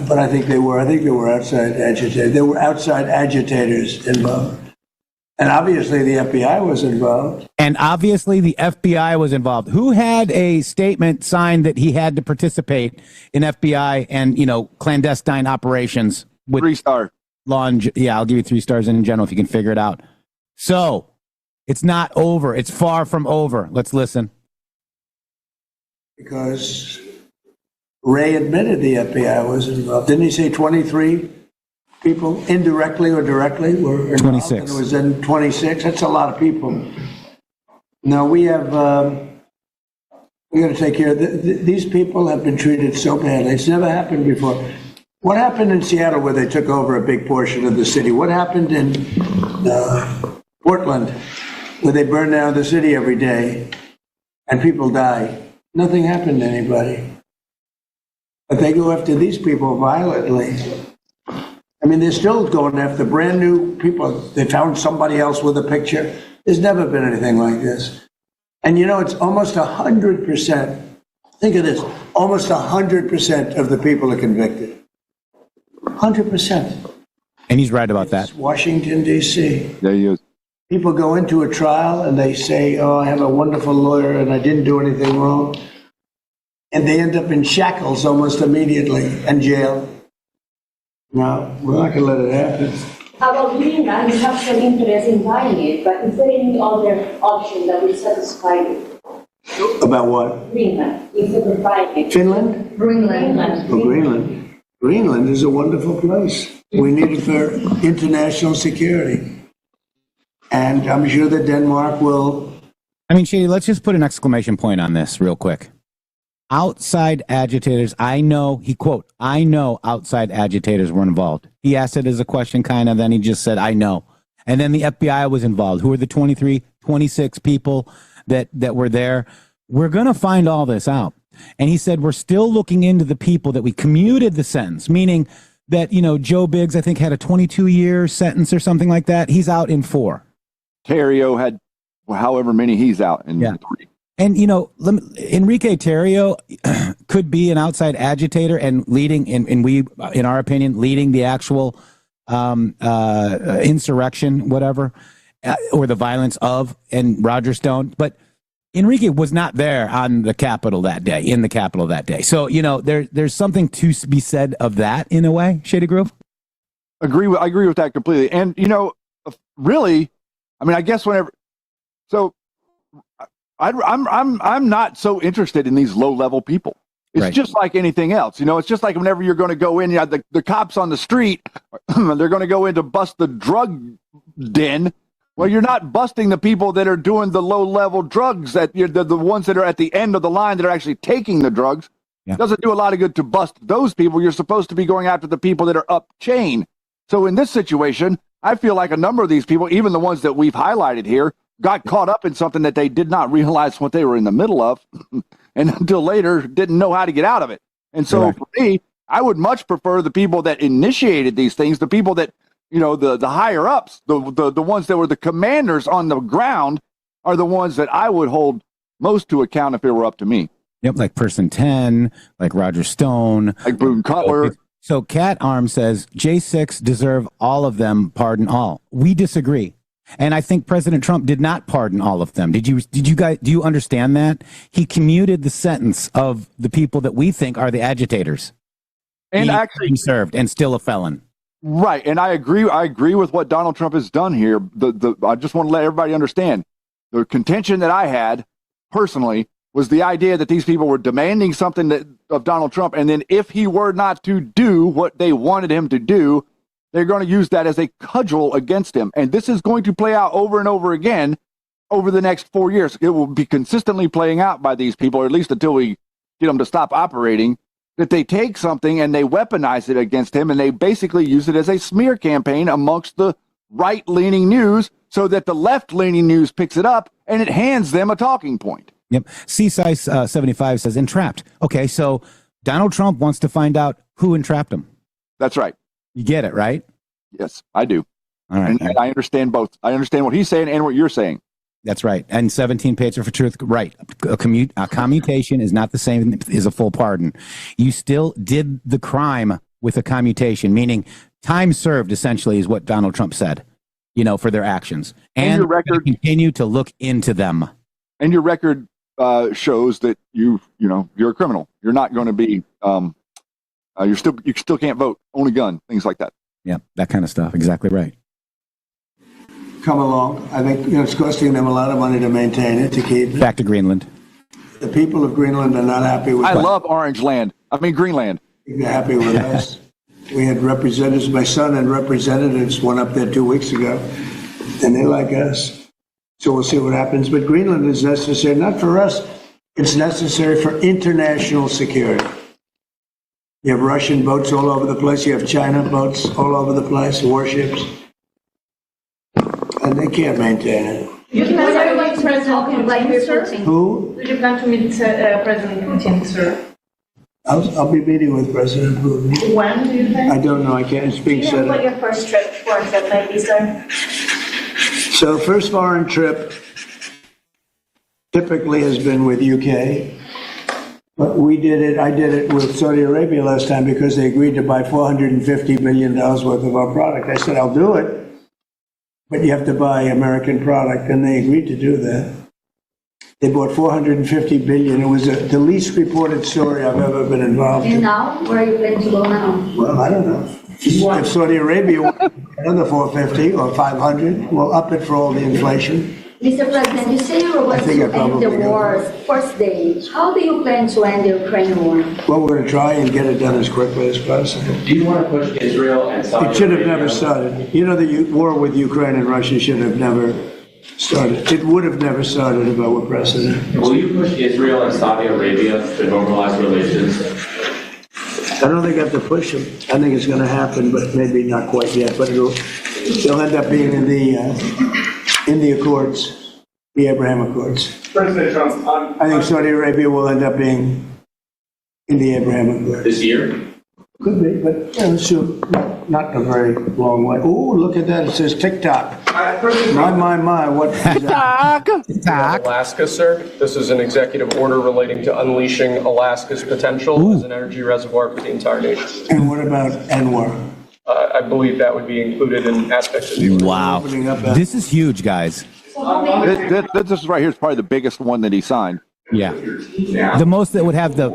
But I think they were. I think they were outside agitators. There were outside agitators involved. And obviously the FBI was involved. And obviously the FBI was involved. Who had a statement signed that he had to participate in FBI and, clandestine operations with 3-star law? Yeah, I'll give you 3 stars in general if you can figure it out. So it's not over. It's far from over. Let's listen. Because Ray admitted the FBI was involved. Didn't he say 23 people, indirectly or directly, were involved? 26. And it was in 26. That's a lot of people. Now we got to take care of these people. Have been treated so badly. It's never happened before. What happened in Seattle, where they took over a big portion of the city? What happened in Portland, where they burn down the city every day and people die? Nothing happened to anybody. But they go after these people violently. I mean, they're still going after brand new people. They found somebody else with a picture. There's never been anything like this. And it's almost 100%. Think of this. Almost 100% of the people are convicted. 100%. And he's right about that. Washington, D.C. There he is. People go into a trial and they say, oh, I have a wonderful lawyer and I didn't do anything wrong. And they end up in shackles almost immediately and jail. No, we're not going to let it happen. About Greenland, you have some interest in buying it, but is there any other option that will satisfy you? About what? Greenland, instead of buying it. Finland? Greenland. Oh, Greenland. Greenland is a wonderful place. We need it for international security. And I'm sure that Denmark will. I mean, Shady, let's just put an exclamation point on this real quick. Outside agitators, I know outside agitators were involved. He asked it as a question, kind of, then he just said, I know. And then the FBI was involved. Who are the 23, 26 people that were there? We're going to find all this out. And he said, we're still looking into the people that we commuted the sentence, meaning that, Joe Biggs, I think, had a 22-year sentence or something like that. He's out in 4. Terrio had however many he's out in 3. And, Enrique Terrio could be an outside agitator and leading, in our opinion, leading the actual insurrection, whatever, or the violence of, and Roger Stone. But Enrique was not there on the Capitol that day, in the Capitol that day. So, there's something to be said of that in a way, Shady Grove. I agree with that completely. And, really, I mean, I guess so I'm not so interested in these low level people. It's right. Just like anything else. It's just like whenever you're going to go in, the cops on the street, they're going to go in to bust the drug den. Well, you're not busting the people that are doing the low-level drugs, that the ones that are at the end of the line that are actually taking the drugs. Yeah. It doesn't do a lot of good to bust those people. You're supposed to be going after the people that are up chain. So in this situation, I feel like a number of these people, even the ones that we've highlighted here, got caught up in something that they did not realize what they were in the middle of, and until later didn't know how to get out of it. And so for me, I would much prefer the people that initiated these things, the people that, the higher ups, the ones that were the commanders on the ground are the ones that I would hold most to account if it were up to me. Yep, like Person 10, like Roger Stone. Like Boone Cutler. So Cat Arm says, J6 deserve all of them, pardon all. We disagree. And I think President Trump did not pardon all of them. Do you understand that? He commuted the sentence of the people that we think are the agitators. And actually served and still a felon. Right, and I agree with what Donald Trump has done here. I just want to let everybody understand the contention that I had personally was the idea that these people were demanding something of Donald Trump, and then if he were not to do what they wanted him to do, they're going to use that as a cudgel against him. And this is going to play out over and over again over the next 4 years. It will be consistently playing out by these people, or at least until we get them to stop operating. That they take something and they weaponize it against him, and they basically use it as a smear campaign amongst the right-leaning news so that the left-leaning news picks it up and it hands them a talking point. Yep. C-Size 75 says entrapped. Okay, so Donald Trump wants to find out who entrapped him. That's right. You get it, right? Yes, I do. All right. And I understand both. I understand what he's saying and what you're saying. That's right. And 17 Patriots for Truth. Right. A commutation is not the same as a full pardon. You still did the crime with a commutation, meaning time served essentially is what Donald Trump said, for their actions. And your record continue to look into them. And your record shows that you're a criminal. You're not going to be you still can't vote, own a gun, things like that. Yeah, that kind of stuff. Exactly right. Come along. I think it's costing them a lot of money to maintain it, to keep it. Back to Greenland. The people of Greenland are not happy with I love Greenland. They're happy with us. We had representatives, my son and representatives went up there 2 weeks ago, and they like us. So we'll see what happens. But Greenland is necessary, not for us. It's necessary for international security. You have Russian boats all over the place. You have China boats all over the place, warships. And they can't maintain it. You can everybody talking like we're voting. Who? Do you plan to meet President Putin, sir? I'll be meeting with President Putin. When do you think? I don't know. I can't speak. Do you know what your first trip was that might be, sir? So first foreign trip typically has been with UK. But I did it with Saudi Arabia last time because they agreed to buy $450 billion worth of our product. I said, I'll do it. But you have to buy American product, and they agreed to do that. They bought $450 billion. It was the least reported story I've ever been involved in. And now, where are you planning to go now? Well, I don't know. If Saudi Arabia wants another 450 or 500, we'll up it for all the inflation. Mr. President, you say you were going to end the war's first day. How do you plan to end the Ukraine war? Well, we're going to try and get it done as quickly as possible. Do you want to push Israel and Saudi Arabia? It should have never started. The war with Ukraine and Russia should have never started. It would have never started if I were president. Will you push Israel and Saudi Arabia to normalize relations? I don't think I have to push them. I think it's going to happen, but maybe not quite yet. But they'll end up being in the Accords, the Abraham Accords. President Trump, I think Saudi Arabia will end up being in the Abraham Accords. This year? Could be, but soon. Not a very long way. Oh, look at that. It says TikTok. My. What is that? TikTok. Alaska, sir. This is an executive order relating to unleashing Alaska's potential as an energy reservoir for the entire nation. And what about ANWR? I believe that would be included in aspects of the order. Wow. This is huge, guys. This right here is probably the biggest one that he signed. Yeah. The most that would have the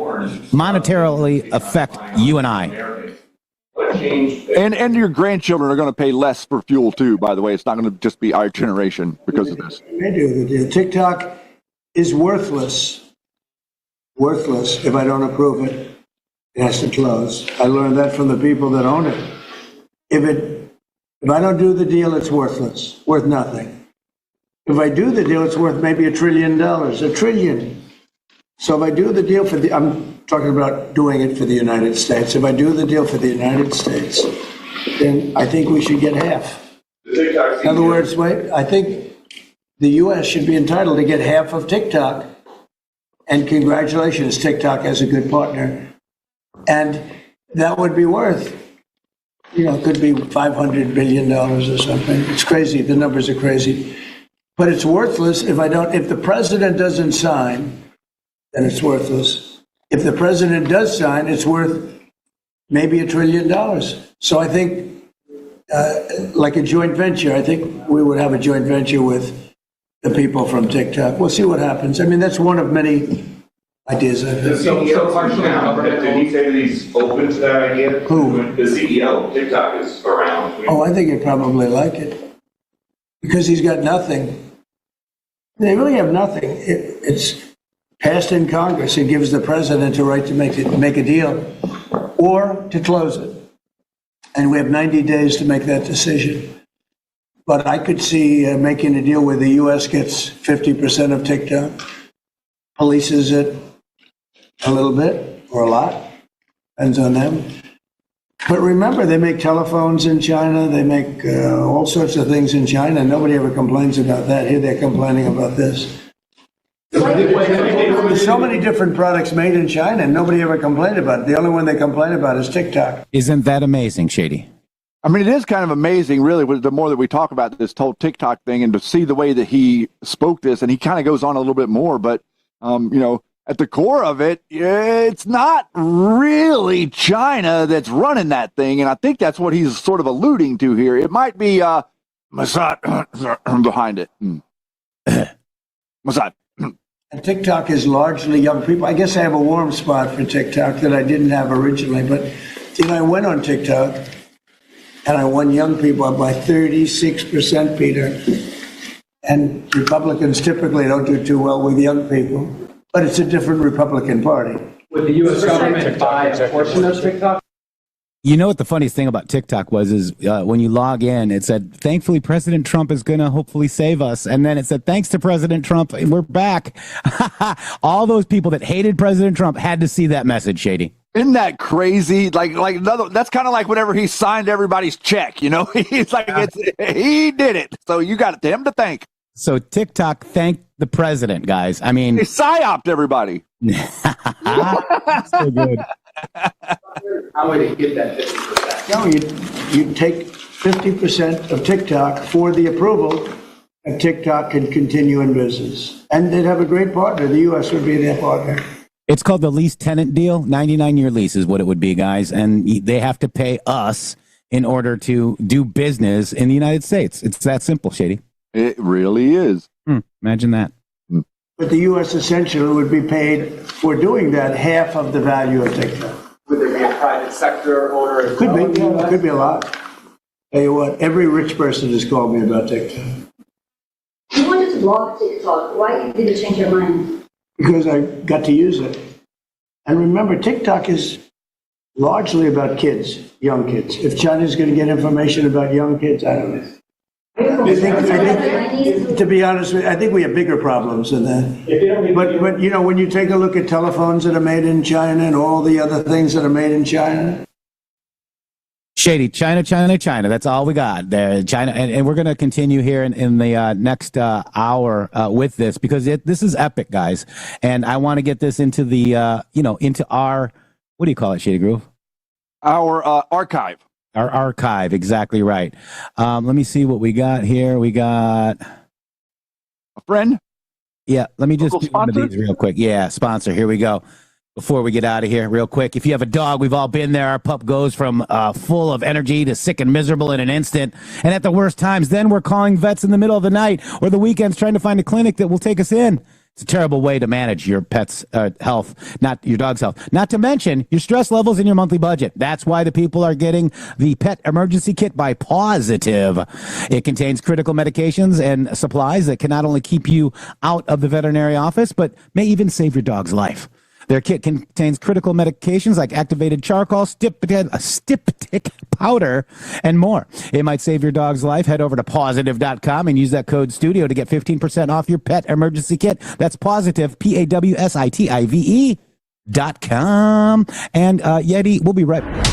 monetarily affect you and I. And your grandchildren are going to pay less for fuel too, by the way. It's not going to just be our generation because of this. They do. TikTok is worthless. Worthless if I don't approve it. It has to close. I learned that from the people that own it. If I don't do the deal, it's worthless. Worth nothing. If I do the deal, it's worth maybe $1 trillion. $1 trillion. So if I do the deal I'm talking about doing it for the United States. If I do the deal for the United States, then I think we should get half. In other words, I think the U.S. should be entitled to get half of TikTok. And congratulations, TikTok has a good partner. And that would be worth, it could be $500 billion or something. It's crazy. The numbers are crazy. But it's worthless if the president doesn't sign, then it's worthless. If the president does sign, it's worth maybe $1 trillion. So I think, like a joint venture, I think we would have a joint venture with the people from TikTok. We'll see what happens. I mean, that's one of many ideas I've heard. Did he say that he's open to that idea? Who? The CEO of TikTok is around. Oh, I think he'd probably like it because he's got nothing. They really have nothing. It's passed in Congress. It gives the president a right to make a deal or to close it. And we have 90 days to make that decision. But I could see making a deal where the U.S. gets 50% of TikTok, polices it a little bit or a lot, depends on them. But remember, they make telephones in China. They make all sorts of things in China. Nobody ever complains about that. Here they're complaining about this. There's so many different products made in China, and nobody ever complained about it. The only one they complain about is TikTok. Isn't that amazing, Shady? I mean, it is kind of amazing, really, the more that we talk about this whole TikTok thing and to see the way that he spoke this, and he kind of goes on a little bit more, but, at the core of it, it's not really China that's running that thing, and I think that's what he's sort of alluding to here. It might be Mossad behind it. Mossad. And TikTok is largely young people. I guess I have a warm spot for TikTok that I didn't have originally, but I went on TikTok, and I won young people up by 36%, Peter. And Republicans typically don't do too well with young people, but it's a different Republican Party. Would the U.S. government buy a portion of TikTok? You know what the funniest thing about TikTok is when you log in, it said, thankfully, President Trump is going to hopefully save us. And then it said, thanks to President Trump, we're back. All those people that hated President Trump had to see that message, Shady. Isn't that crazy? That's kind of like whenever he signed everybody's check, He's like, he did it. So you got him to thank. So TikTok thanked the president, guys. I mean, he psyoped everybody. So good. How would it get that 50%? No, you take 50% of TikTok for the approval, and TikTok can continue in business. And they'd have a great partner. The U.S. would be their partner. It's called the lease tenant deal. 99-year lease is what it would be, guys. And they have to pay us in order to do business in the United States. It's that simple, Shady. It really is. Imagine that. But the U.S. essentially would be paid for doing that half of the value of TikTok. Would there be a private sector owner as Could well? be, yeah, could be a lot. Tell you what, every rich person has called me about TikTok. You wanted to block TikTok. Why did you change your mind? Because I got to use it. And remember, TikTok is largely about kids, young kids. If China's going to get information about young kids, I don't know. I think, to be honest with you, I think we have bigger problems than that. But when you take a look at telephones that are made in China and all the other things that are made in China. Shady, China. That's all we got there. China. And we're going to continue here in the next hour with this because this is epic, guys. And I want to get this into the, into our, what do you call it, Shady Groove? Our archive. Our archive, exactly right. Let me see what we got here. We got a friend. Yeah, let me just do one of these real quick. Yeah, sponsor. Here we go. Before we get out of here, real quick, if you have a dog, we've all been there. Our pup goes from full of energy to sick and miserable in an instant. And at the worst times, then we're calling vets in the middle of the night or the weekends trying to find a clinic that will take us in. It's a terrible way to manage your pet's health, not your dog's health. Not to mention your stress levels in your monthly budget. That's why the people are getting the Pet Emergency Kit by Positive. It contains critical medications and supplies that can not only keep you out of the veterinary office, but may even save your dog's life. Their kit contains critical medications like activated charcoal, styptic powder, and more. It might save your dog's life. Head over to positive.com and use that code STUDIO to get 15% off your pet emergency kit. That's positive, PAWSITIVE.com. And Yeti, we'll be right back.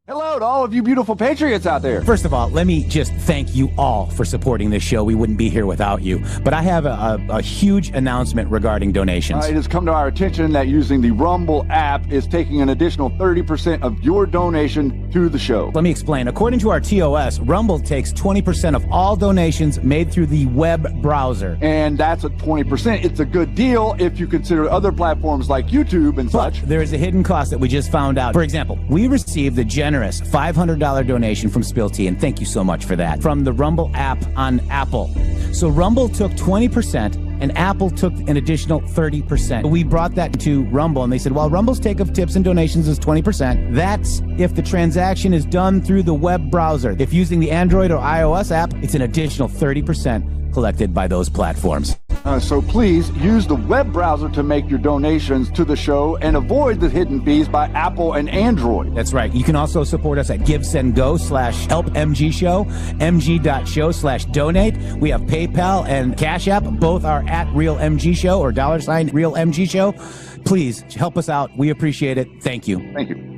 Hello to all of you beautiful patriots out there. First of all, let me just thank you all for supporting this show. We wouldn't be here without you. But I have a huge announcement regarding donations. It has come to our attention that using the Rumble app is taking an additional 30% of your donation to the show. Let me explain. According to our TOS, Rumble takes 20% of all donations made through the web browser. And that's at 20%. It's a good deal if you consider other platforms like YouTube and such. There is a hidden cost that we just found out. For example, we received the generous $500 donation from Spill Tea, and thank you so much for that, from the Rumble app on Apple. So Rumble took 20%, and Apple took an additional 30%. We brought that to Rumble, and they said, well, Rumble's take of tips and donations is 20%. That's if the transaction is done through the web browser. If using the Android or iOS app, it's an additional 30% collected by those platforms. So please use the web browser to make your donations to the show and avoid the hidden fees by Apple and Android. That's right. You can also support us at GiveSendGo/HelpMGShow, mg.show/donate. We have PayPal and Cash App. Both are at RealMGShow or $RealMGShow. Please help us out. We appreciate it. Thank you. Thank you.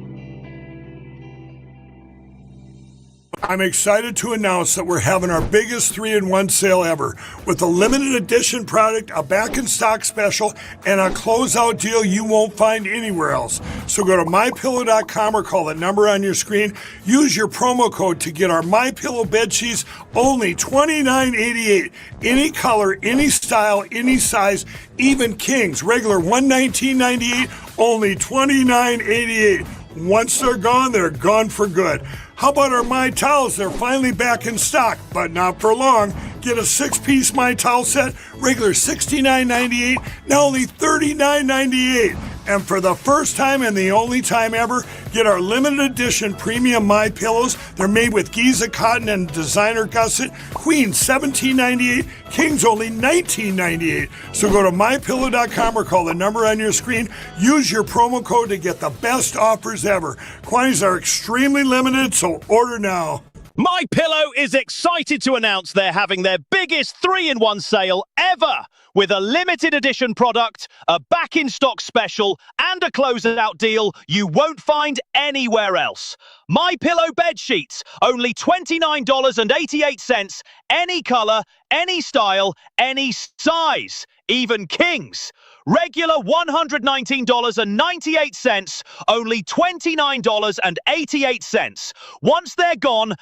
I'm excited to announce that we're having our biggest 3-in-1 sale ever with a limited edition product, a back in stock special, and a closeout deal you won't find anywhere else. So go to MyPillow.com or call the number on your screen. Use your promo code to get our MyPillow bed sheets only $29.88. Any color, any style, any size, even kings. Regular $119.98, only $29.88. Once they're gone for good. How about our My Towels? They're finally back in stock, but not for long. Get a 6-piece My Towel set, regular $69.98, now only $39.98. And for the first time and the only time ever, get our limited edition premium My Pillows. They're made with Giza cotton and designer gusset. Queen $17.98, Kings only $19.98. So go to mypillow.com or call the number on your screen. Use your promo code to get the best offers ever. Quantities are extremely limited, so order now. MyPillow is excited to announce they're having their biggest 3-in-1 sale ever, with a limited edition product, a back-in-stock special, and a closeout deal you won't find anywhere else. MyPillow bed sheets, only $29.88, any color, any style, any size, even kings. Regular $119.98, only $29.88. Once they're gone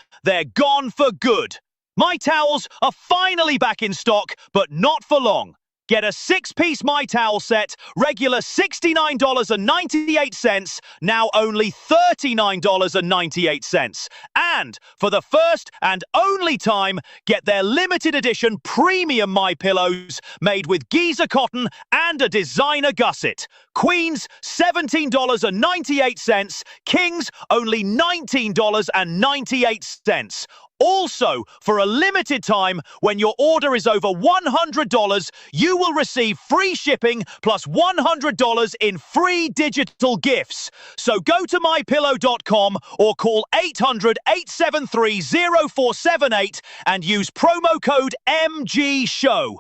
for good. My Towels are finally back in stock, but not for long. Get a 6-piece My Towel set, regular $69.98, now only $39.98. And for the first and only time, get their limited edition premium My Pillows made with Giza cotton and a designer gusset. Queens, $17.98. Kings, only $19.98. Also, for a limited time, when your order is over $100, you will receive free shipping plus $100 in free digital gifts. So go to mypillow.com or call 800-873-0478 and use promo code MGSHOW.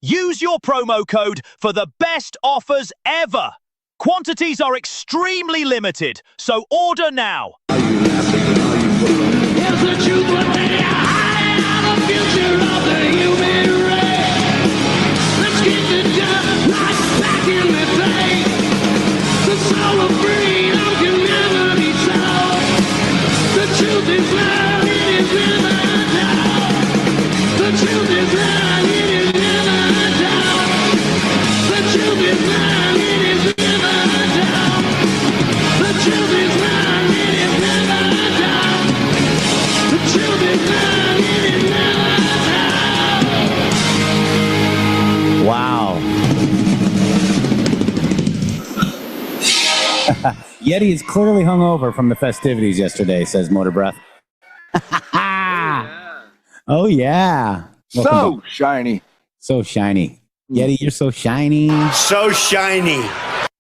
Use your promo code for the best offers ever. Quantities are extremely limited, so order now. Here's the truth, but then you're hiding out the future of the human race. Let's get the dust like back in the day. The soul of freedom can never be sold. The truth is Wow. Yeti is clearly hungover from the festivities yesterday, says Motor Breath. Oh, yeah. So shiny. So shiny. Yeti, you're so shiny. So shiny.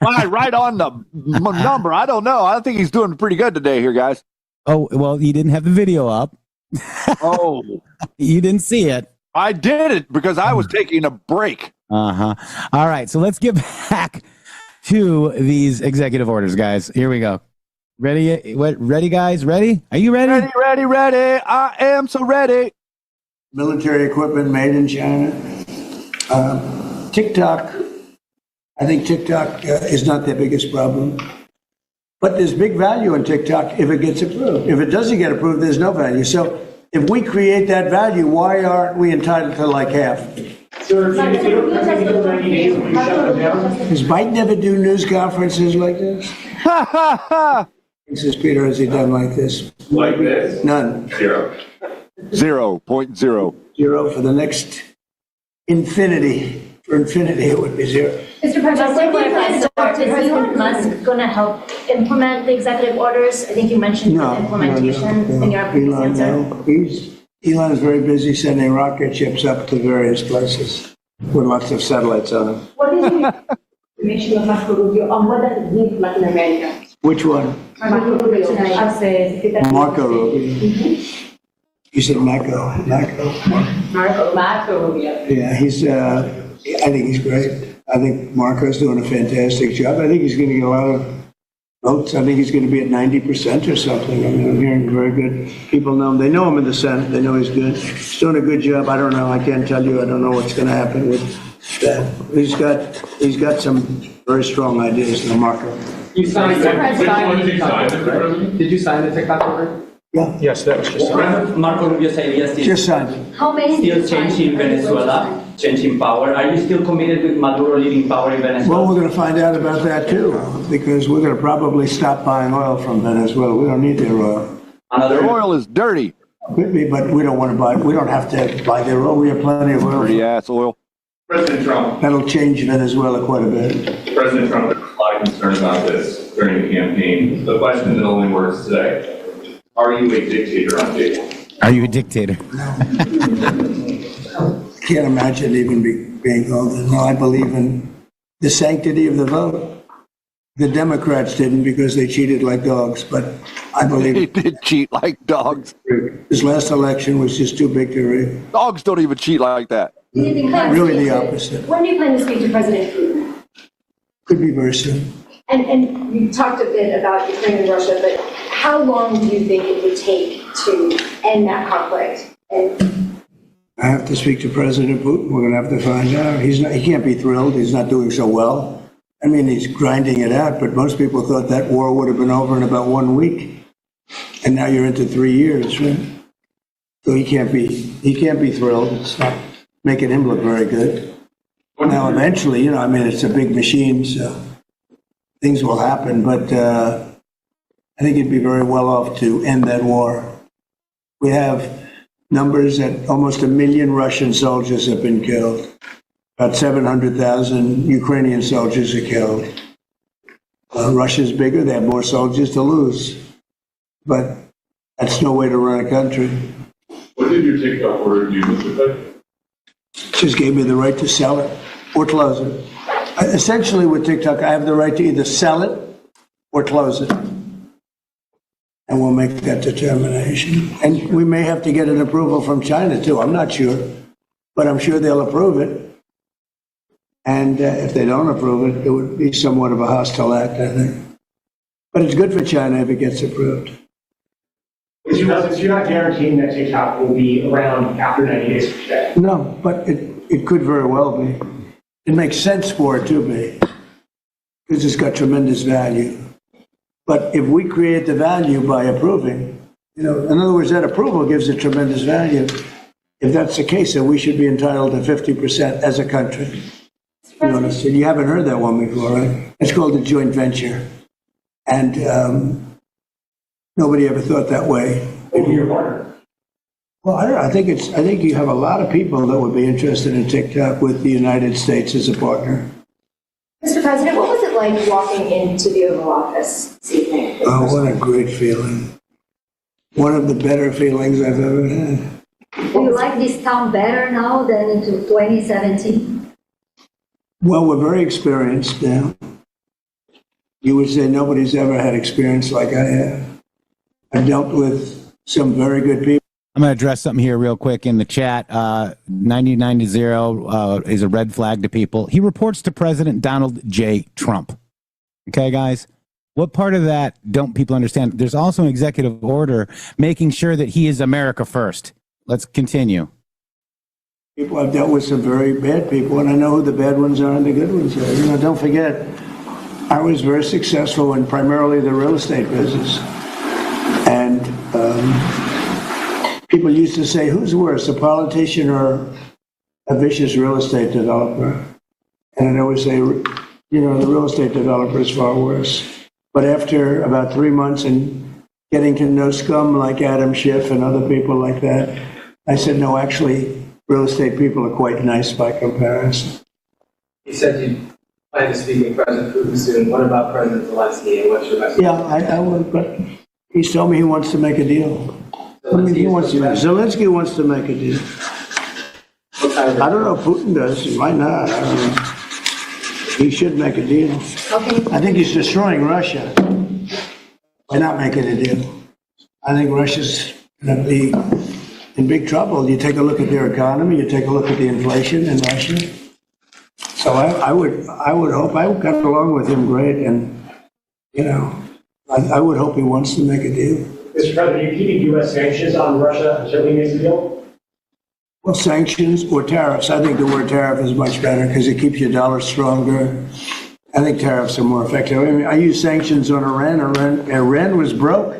Right on the number. I don't know. I think he's doing pretty good today here, guys. Oh, well, you didn't have the video up. Oh. You didn't see it. I did it because I was taking a break. Uh-huh. All right, so let's get back to these executive orders, guys. Here we go. Ready? Ready, guys? Ready? Are you ready? Ready. I am so ready. Military equipment made in China. TikTok, I think TikTok is not their biggest problem. But there's big value in TikTok if it gets approved. If it doesn't get approved, there's no value. So if we create that value, why aren't we entitled to like half? Sir, if you don't have any 90 days, will you shut them down? Does Biden ever do news conferences like this? Says Peter, has he done like this? Like this? None. 0.0. Zero for the next infinity. For infinity, it would be zero. Mr. President, when do you plan to start? Is Elon Musk going to help implement the executive orders? I think you mentioned implementation in your previous answer. No. Elon is very busy sending rocket ships up to various places with lots of satellites on them. What is your information of Marco Rubio on what does it mean for Latin America? Which one? Marco Rubio, as a secretary. Marco Rubio. You said Marco. Marco Rubio. Yeah, I think he's great. I think Marco's doing a fantastic job. I think he's going to get a lot of votes. I think he's going to be at 90% or something. I mean, I'm hearing very good people know him. They know him in the Senate. They know he's good. He's doing a good job. I don't know. I can't tell you. I don't know what's going to happen with that. He's got some very strong ideas now, Marco. You signed Did you sign the TikTok order? Yeah. Yes, that was just. Marco Rubio's ideas Just signed. How many? Still changing Venezuela, changing power. Are you still committed with Maduro leaving power in Venezuela? Well, we're going to find out about that too, because we're going to probably stop buying oil from Venezuela. We don't need their oil. Their oil is dirty. Could be, but we don't want to buy. We don't have to buy their oil. We have plenty of oil. Dirty ass oil. President Trump. That'll change Venezuela quite a bit. President Trump had a lot of concern about this during the campaign. The question that only works today: are you a dictator on tape? Are you a dictator? Can't imagine even being called. No, I believe in the sanctity of the vote. The Democrats didn't because they cheated like dogs, but I believe they did cheat like dogs. This last election was just too big to read. Dogs don't even cheat like that. Really the opposite. When do you plan to speak to President Putin? Could be very soon. And you talked a bit about Ukraine and Russia, but how long do you think it would take to end that conflict? And I have to speak to President Putin. We're going to have to find out. He can't be thrilled. He's not doing so well. I mean, he's grinding it out, but most people thought that war would have been over in about 1 week. And now you're into 3 years, right? So he can't be thrilled. It's not making him look very good. Now, eventually, I mean, it's a big machine, so things will happen, but I think he'd be very well off to end that war. We have numbers that almost 1 million Russian soldiers have been killed. About 700,000 Ukrainian soldiers are killed. Russia's bigger, they have more soldiers to lose. But that's no way to run a country. What did your TikTok order do, Mr. President? Just gave me the right to sell it or close it. Essentially with TikTok, I have the right to either sell it or close it. And we'll make that determination. And we may have to get an approval from China too. I'm not sure, but I'm sure they'll approve it. And if they don't approve it, it would be somewhat of a hostile act, I think. But it's good for China if it gets approved. Since you're not guaranteeing that TikTok will be around after 90 days from today. No, but it could very well be. It makes sense for it to be, because it's got tremendous value. But if we create the value by approving, in other words, that approval gives it tremendous value. if that's the case, then we should be entitled to 50% as a country. You understand? You haven't heard that one before, right? It's called a joint venture. And nobody ever thought that way. Over your partner. Well, I think you have a lot of people that would be interested in TikTok with the United States as a partner. Mr. President, what was it like walking into the Oval Office this evening? Oh, what a great feeling. One of the better feelings I've ever had. Do you like this town better now than in 2017? Well, we're very experienced now. You would say nobody's ever had experience like I have. I've dealt with some very good people. I'm going to address something here real quick in the chat. 99-0 is a red flag to people. He reports to President Donald J. Trump. Okay, guys? What part of that don't people understand? There's also an executive order making sure that he is America first. Let's continue. People, I've dealt with some very bad people, and I know who the bad ones are and the good ones are. You know, don't forget, I was very successful in primarily the real estate business. And people used to say, who's worse, a politician or a vicious real estate developer? And I'd always say, you know, the real estate developer is far worse. But after about 3 months and getting to know scum like Adam Schiff and other people like that, I said, no, actually, real estate people are quite nice by comparison. You said you plan to speak with President Putin soon. What about President Zelensky, and what's your message? Yeah, I would, but he's told me he wants to make a deal. Zelensky wants to make a deal. I don't know if Putin does. He might not. I don't know. He should make a deal. Okay. I think he's destroying Russia by not making a deal. I think Russia's going to be in big trouble. You take a look at their economy, you take a look at the inflation in Russia. So I would hope, I got along with him great, and, you know, I would hope he wants to make a deal. Mr. President, are you keeping U.S. sanctions on Russia until he makes a deal? Well, sanctions or tariffs. I think the word tariff is much better because it keeps your dollar stronger. I think tariffs are more effective. I mean, I use sanctions on Iran. Iran was broke.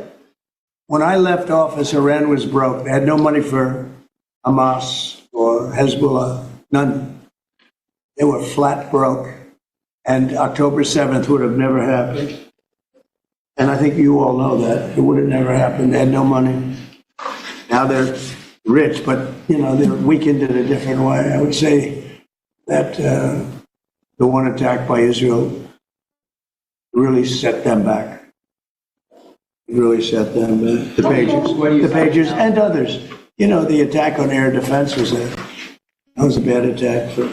When I left office, Iran was broke. They had no money for Hamas or Hezbollah, none. They were flat broke. And October 7th would have never happened. And I think you all know that. It would have never happened. They had no money. Now they're rich, but, you know, they're weakened in a different way. I would say that the one attack by Israel really set them back. It really set them back. The Pages and others. You know, the attack on air defense was that was a bad attack for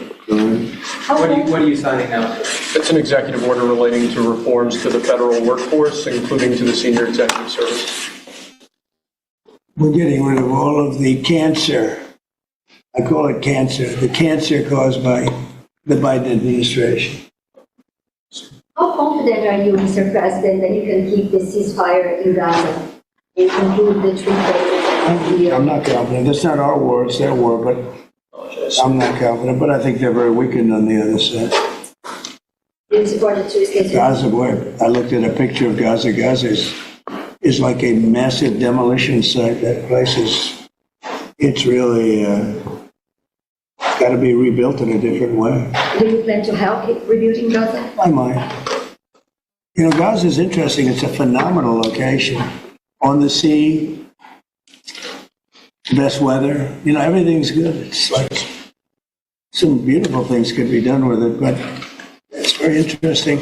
What are you signing now? It's an executive order relating to reforms to the federal workforce, including to the senior executive service. We're getting rid of all of the cancer. I call it cancer. The cancer caused by the Biden administration. How confident are you, Mr. President, that you can keep the ceasefire in Gaza and conclude the 3 phases? I'm not confident. That's not our war, it's their war, but I'm not confident. But I think they're very weakened on the other side. You support the 2 states? Gaza, boy, I looked at a picture of Gaza. Gaza is like a massive demolition site. That place it's really got to be rebuilt in a different way. Do you plan to help rebuilding Gaza? I might. You know, Gaza is interesting. It's a phenomenal location. On the sea, best weather. You know, everything's good. It's like some beautiful things could be done with it, but it's very interesting.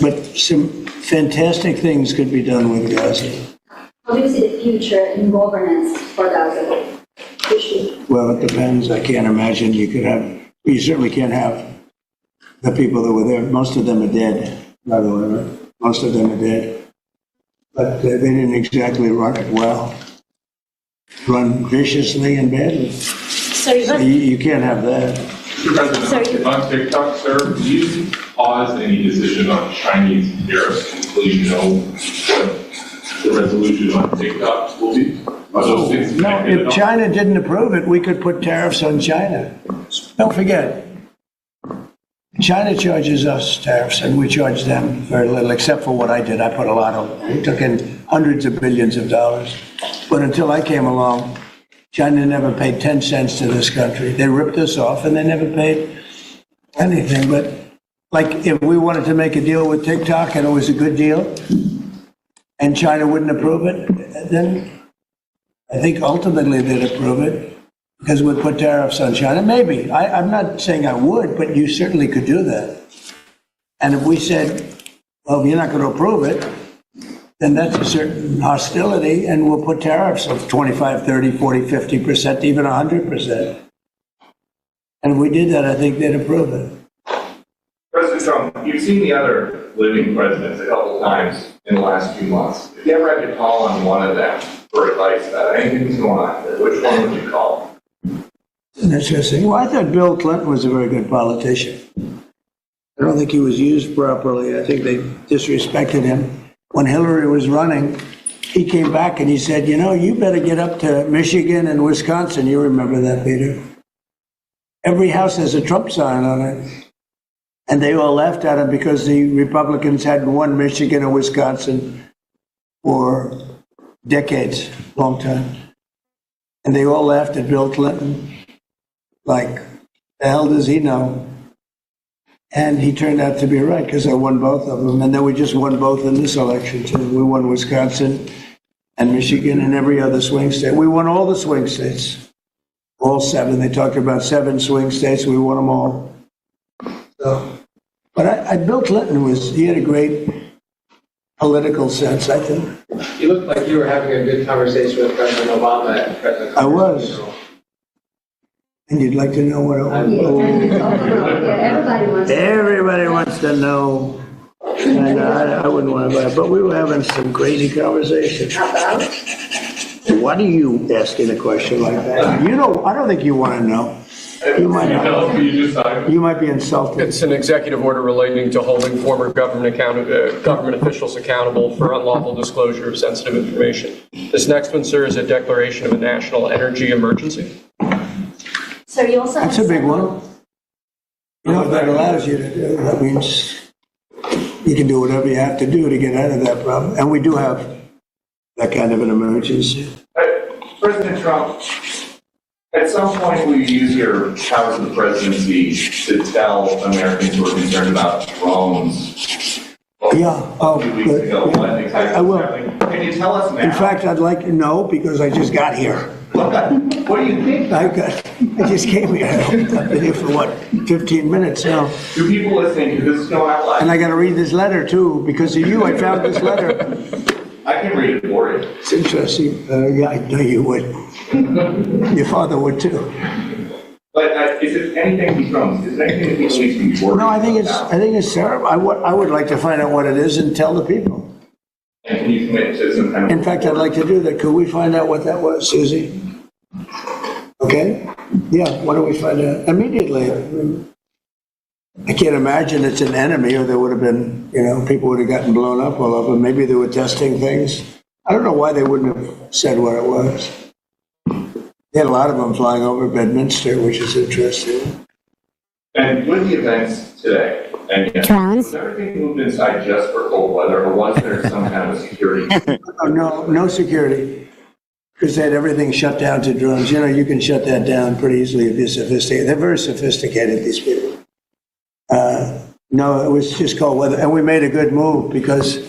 But some fantastic things could be done with Gaza. How do you see the future in governance for Gaza? Well, it depends. I can't imagine you certainly can't have the people that were there. Most of them are dead, by the way, right? Most of them are dead. But they didn't exactly run it well. Run viciously and badly. So you can't have that. Mr. President, on TikTok, sir, do you pause any decision on Chinese tariffs until you know what the resolution on TikTok will be? No, if China didn't approve it, we could put tariffs on China. Don't forget, China charges us tariffs, and we charge them very little, except for what I did. I put a lot of, we took in hundreds of billions of dollars. But until I came along, China never paid 10 cents to this country. They ripped us off and they never paid anything. But like if we wanted to make a deal with TikTok and it was a good deal and China wouldn't approve it, then I think ultimately they'd approve it because we'd put tariffs on China. Maybe. I'm not saying I would, but you certainly could do that. And if we said, well, if you're not going to approve it, then that's a certain hostility, and we'll put tariffs of 25, 30, 40, 50%, even 100%. And if we did that, I think they'd approve it. President Trump, you've seen the other living presidents a couple times in the last few months. If you ever had to call on one of them for advice about anything's going on here, which one would you call? Interesting. Well, I thought Bill Clinton was a very good politician. I don't think he was used properly. I think they disrespected him. When Hillary was running, he came back and he said, you know, you better get up to Michigan and Wisconsin. You remember that, Peter? Every house has a Trump sign on it. And they all laughed at him because the Republicans hadn't won Michigan or Wisconsin for decades, long time. And they all laughed at Bill Clinton. Like, the hell does he know? And he turned out to be right because I won both of them. And then we just won both in this election, too. We won Wisconsin and Michigan and every other swing state. We won all the swing states, all 7. They talked about 7 swing states. We won them all. So, but Bill Clinton he had a great political sense, I think. You looked like you were having a good conversation with President Obama and President I was. And you'd like to know what I want? Everybody wants to know. And I wouldn't want to, but we were having some crazy conversations. Why do you asking a question like that? You know, I don't think you want to know. You might not. You might be insulted. It's an executive order relating to holding former government officials accountable for unlawful disclosure of sensitive information. This next one, sir, is a declaration of a national energy emergency. So you also That's a big one. You know, that allows you to do. That means you can do whatever you have to do to get out of that problem. And we do have that kind of an emergency. President Trump, at some point will you use your powers of the presidency to tell Americans who are concerned about drones? Yeah. Oh, good. Yeah. I will. Can you tell us now? In fact, I'd like to know because I just got here. What do you think? I just came here. I've been here for, 15 minutes now. Do people listening to this go out loud? And I got to read this letter, too. Because of you, I found this letter. I can read it for you. It's interesting. Yeah, I know you would. Your father would, too. But is it anything he drones? Is there anything that people need to be worried about? No, I think it's terrible. I would like to find out what it is and tell the people. And can you commit to some kind of... In fact, I'd like to do that. Could we find out what that was, Susie? Okay? Yeah, why don't we find out immediately? I can't imagine it's an enemy or there would have been, people would have gotten blown up all over. Maybe they were testing things. I don't know why they wouldn't have said what it was. They had a lot of them flying over Bedminster, which is interesting. And with the events today, and was everything moved inside just for cold weather, or was there some kind of security? No security, because they had everything shut down to drones. You can shut that down pretty easily if you're sophisticated. They're very sophisticated, these people. No, it was just cold weather, and we made a good move because,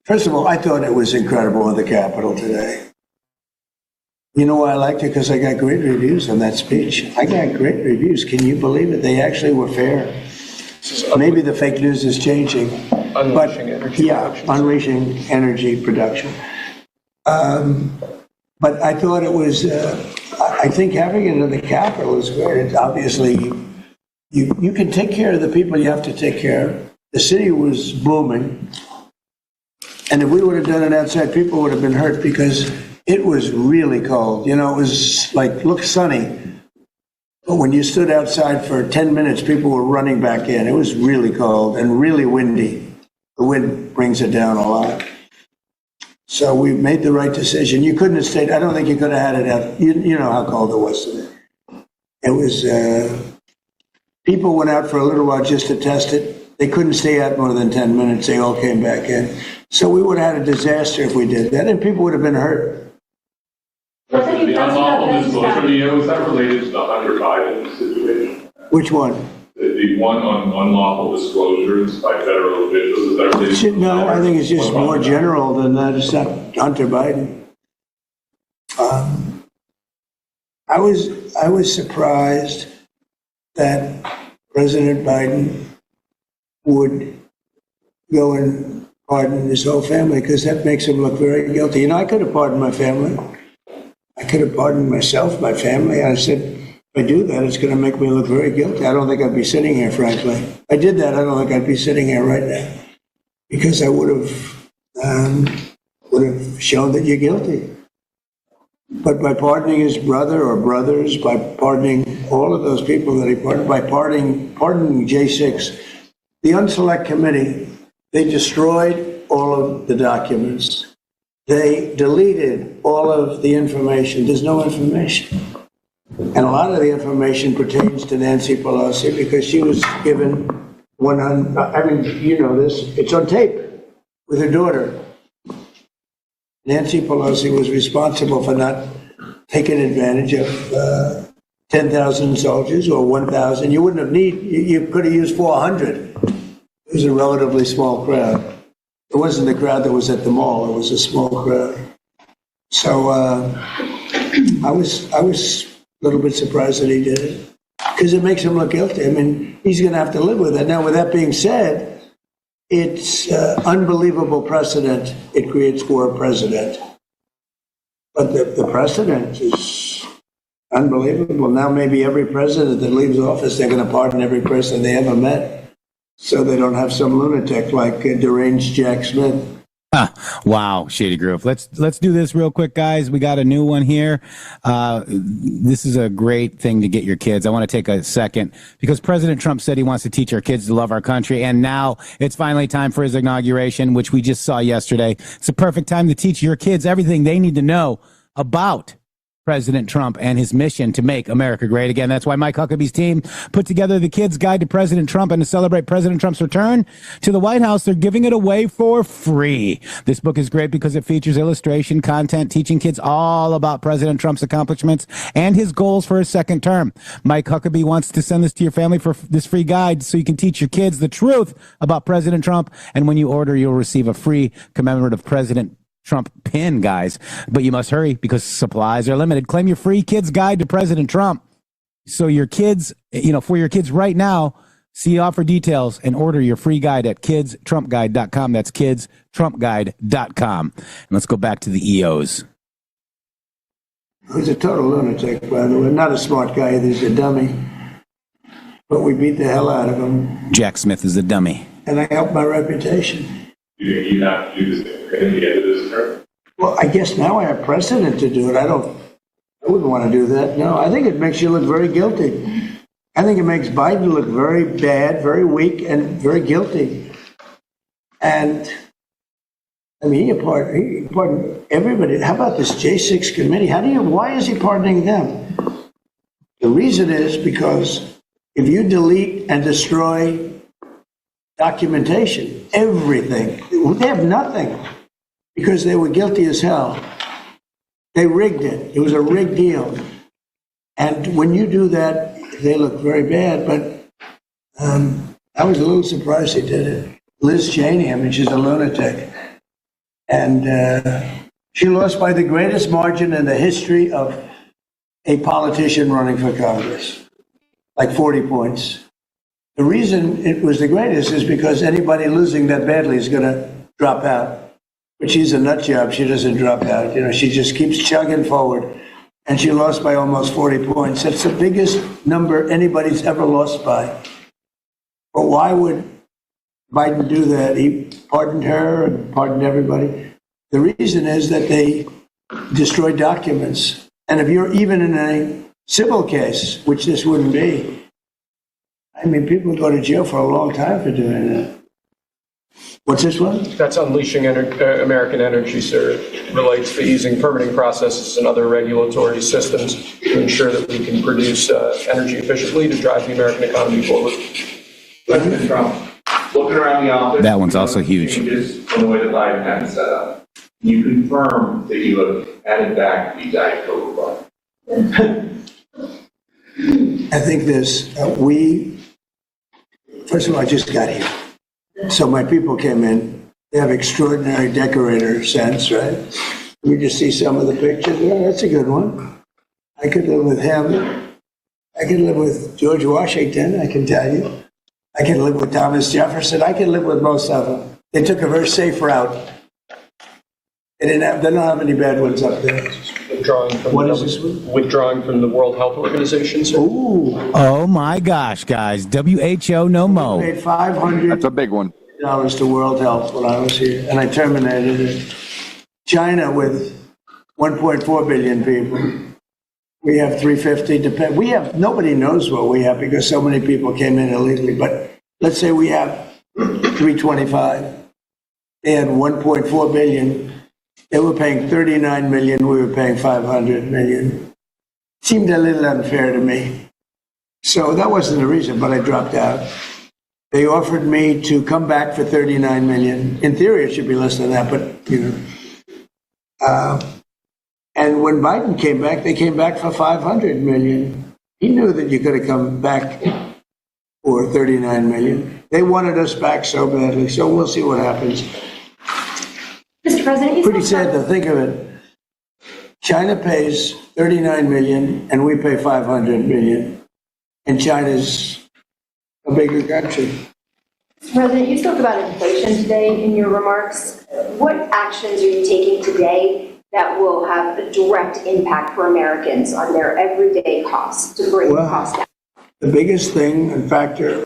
first of all, I thought it was incredible in the Capitol today. You know why I liked it? Because I got great reviews on that speech. I got great reviews. Can you believe it? They actually were fair. Maybe the fake news is changing. Unleashing energy production. Unleashing energy production. But I thought it was, I think having it in the Capitol is great. It's obviously, you can take care of the people you have to take care of. The city was booming. And if we would have done it outside, people would have been hurt because it was really cold. It was looked sunny. But when you stood outside for 10 minutes, people were running back in. It was really cold and really windy. The wind brings it down a lot. So we made the right decision. You couldn't have stayed. I don't think you could have had it out. You know how cold it was today. It was, people went out for a little while just to test it. They couldn't stay out more than 10 minutes. They all came back in. So we would have had a disaster if we did that, and people would have been hurt. What are you The talking unlawful about? disclosure, was that related to the Hunter Biden situation? Which one? The one on unlawful disclosures by federal officials, is that related? No, I think it's just more general than that. It's not Hunter Biden. I was surprised that President Biden would go and pardon his whole family, because that makes him look very guilty. You know, I could have pardoned my family. I could have pardoned myself, my family. I said, if I do that, it's going to make me look very guilty. I don't think I'd be sitting here, frankly. If I did that, I don't think I'd be sitting here right now, because I would have shown that you're guilty. But by pardoning his brother or brothers, by pardoning all of those people that he pardoned, by pardoning J6, the Unselect Committee, they destroyed all of the documents. They deleted all of the information. There's no information. And a lot of the information pertains to Nancy Pelosi, because she was given 100, I mean, you know this, it's on tape with her daughter. Nancy Pelosi was responsible for not taking advantage of 10,000 soldiers or 1,000. You wouldn't have you could have used 400. It was a relatively small crowd. It wasn't the crowd that was at the mall. It was a small crowd. So I was a little bit surprised that he did it, because it makes him look guilty. I mean, he's going to have to live with it. Now, with that being said, it's unbelievable precedent it creates for a president. But the precedent is unbelievable. Now maybe every president that leaves office, they're going to pardon every person they ever met, so they don't have some lunatic like deranged Jack Smith. Wow, Shady Groove. Let's do this real quick, guys. We got a new one here. This is a great thing to get your kids. I want to take a second, because President Trump said he wants to teach our kids to love our country, and now it's finally time for his inauguration, which we just saw yesterday. It's a perfect time to teach your kids everything they need to know about President Trump and his mission to make America great again. That's why Mike Huckabee's team put together the Kids Guide to President Trump, and to celebrate President Trump's return to the White House, they're giving it away for free. This book is great because it features illustration content teaching kids all about President Trump's accomplishments and his goals for his second term. Mike Huckabee wants to send this to your family for this free guide, so you can teach your kids the truth about President Trump. And when you order, you'll receive a free commemorative President Trump pin, guys. But you must hurry, because supplies are limited. Claim your free Kids Guide to President Trump, so your kids, for your kids right now. See offer details and order your free guide at kidstrumpguide.com. That's kidstrumpguide.com. And let's go back to the EOs. He's a total lunatic, by the way. Not a smart guy either. He's a dummy. But we beat the hell out of him. Jack Smith is a dummy. And I helped my reputation. You think you have to do this at the end of this term? Well, I guess now I have precedent to do it. I wouldn't want to do that. No, I think it makes you look very guilty. I think it makes Biden look very bad, very weak, and very guilty. And I mean, he pardoned everybody. How about this J6 committee? Why is he pardoning them? The reason is because if you delete and destroy documentation, everything, they have nothing, because they were guilty as hell. They rigged it. It was a rigged deal. And when you do that, they look very bad. But I was a little surprised he did it. Liz Cheney, I mean, she's a lunatic. And she lost by the greatest margin in the history of a politician running for Congress, like 40 points. The reason it was the greatest is because anybody losing that badly is going to drop out. But she's a nut job. She doesn't drop out. She just keeps chugging forward. And she lost by almost 40 points. That's the biggest number anybody's ever lost by. But why would Biden do that? He pardoned her and pardoned everybody. The reason is that they destroyed documents. And if you're even in a civil case, which this wouldn't be, I mean, people go to jail for a long time for doing that. What's this one? That's unleashing American energy, sir. It relates to easing permitting processes and other regulatory systems to ensure that we can produce energy efficiently to drive the American economy forward. President Trump, looking around the office. That one's also huge. Changes from the way that Biden had it set up. you confirm that you have added back the Diet Coke bottle? I think this, first of all, I just got here. So my people came in. They have extraordinary decorator sense, right? You just see some of the pictures. Yeah, that's a good one. I could live with him. I could live with George Washington, I can tell you. I could live with Thomas Jefferson. I could live with most of them. They took a very safe route. They don't have any bad ones up there. Withdrawing from the World Health Organization, sir? Ooh. Oh my gosh, guys. WHO no mo. I paid $500. That's a big one. To World Health when I was here, and I terminated it. China with 1.4 billion people. We have 350. Nobody knows what we have because so many people came in illegally. But let's say we have 325. They had 1.4 billion. They were paying 39 million. We were paying 500 million. Seemed a little unfair to me. So that wasn't the reason, but I dropped out. They offered me to come back for 39 million. In theory, it should be less than that, but and when Biden came back, they came back for 500 million. He knew that you could have come back for 39 million. They wanted us back so badly, so we'll see what happens. Mr. President, pretty sad to think of it. China pays 39 million and we pay 500 million, and China's a bigger country. Mr. President, you spoke about inflation today in your remarks. What actions are you taking today that will have a direct impact for Americans on their everyday costs to bring costs down? The biggest thing and factor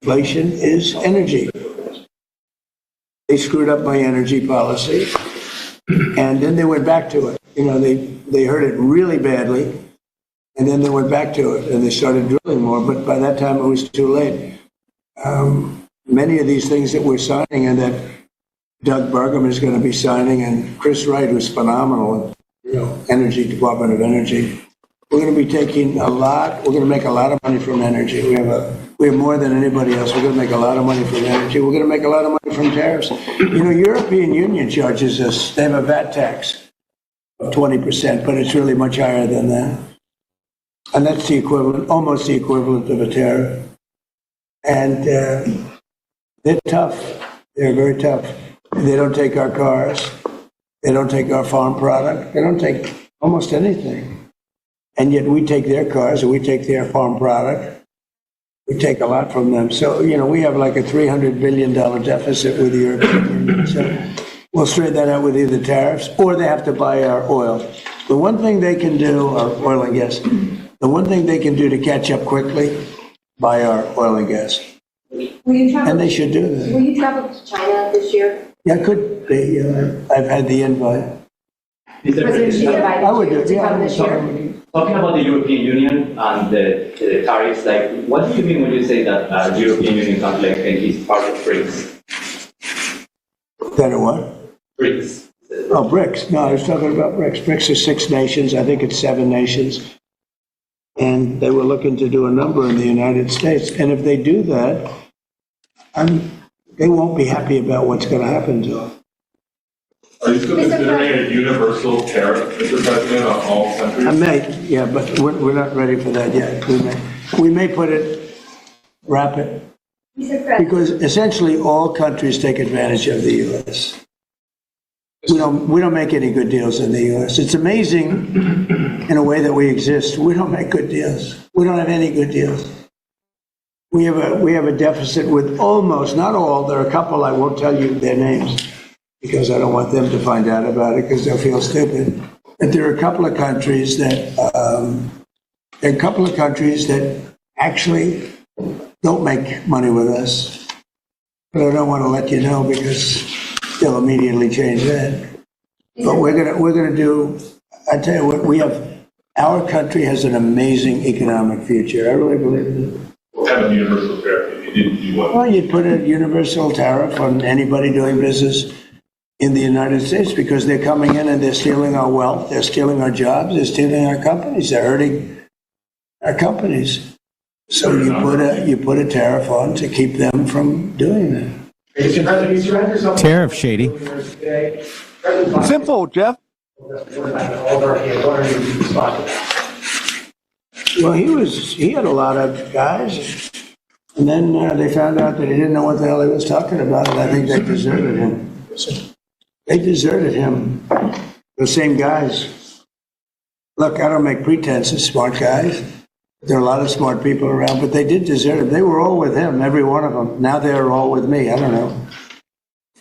inflation is energy. They screwed up my energy policy, and then they went back to it. They hurt it really badly. And then they went back to it and they started drilling more, but by that time it was too late. Many of these things that we're signing and that Doug Burgum is going to be signing, and Chris Wright, who's phenomenal, Energy, Department of Energy, we're going to be taking we're going to make a lot of money from energy. We have more than anybody else. We're going to make a lot of money from energy. We're going to make a lot of money from tariffs. European Union charges us, they have a VAT tax of 20%, but it's really much higher than that. And that's the equivalent, almost the equivalent of a tariff. And they're tough. They're very tough. They don't take our cars. They don't take our farm product. They don't take almost anything. And yet we take their cars and we take their farm product. We take a lot from them. So, we have like a $300 billion deficit with the European Union. So we'll straighten that out with either tariffs or they have to buy our oil. The one thing they can do, our oil and gas, the one thing they can do to catch up quickly, buy our oil and gas. And they should do that. Will you travel to China this year? Yeah, could be. I've had the invite. President Xi invited I would do you it. to Yeah, come this year? Talking about the European Union and the tariffs, what do you mean when you say that the European Union country is part of BRICS? That a what? BRICS. Oh, BRICS. No, I was talking about BRICS. BRICS are 6 nations. I think it's 7 nations. And they were looking to do a number in the United States. And if they do that, they won't be happy about what's going to happen to them. Are you still considering a universal tariff, Mr. President, on all countries? I may, yeah, but we're not ready for that yet. We may put it, wrap it, because essentially all countries take advantage of the U.S. We don't make any good deals in the U.S. It's amazing in a way that we exist. We don't make good deals. We don't have any good deals. We have a deficit with almost, not all, there are a couple, I won't tell you their names because I don't want them to find out about it because they'll feel stupid. But there are a couple of countries that actually don't make money with us. But I don't want to let you know because they'll immediately change that. But we're gonna do. I tell you what, our country has an amazing economic future. I really believe it. Have a universal tariff if you didn't do one. Well, you'd put a universal tariff on anybody doing business in the United States because they're coming in and they're stealing our wealth, they're stealing our jobs, they're stealing our companies, they're hurting our companies. So you put a tariff on to keep them from doing that. Mr. President, you surrender yourself. Tariff, Shady. Simple, Jeff. Well, he had a lot of guys, and then they found out that he didn't know what the hell he was talking about, and I think they deserted him. They deserted him. The same guys. Look, I don't make pretenses, smart guys. There are a lot of smart people around, but they did desert him. They were all with him, every one of them. Now they're all with me. I don't know.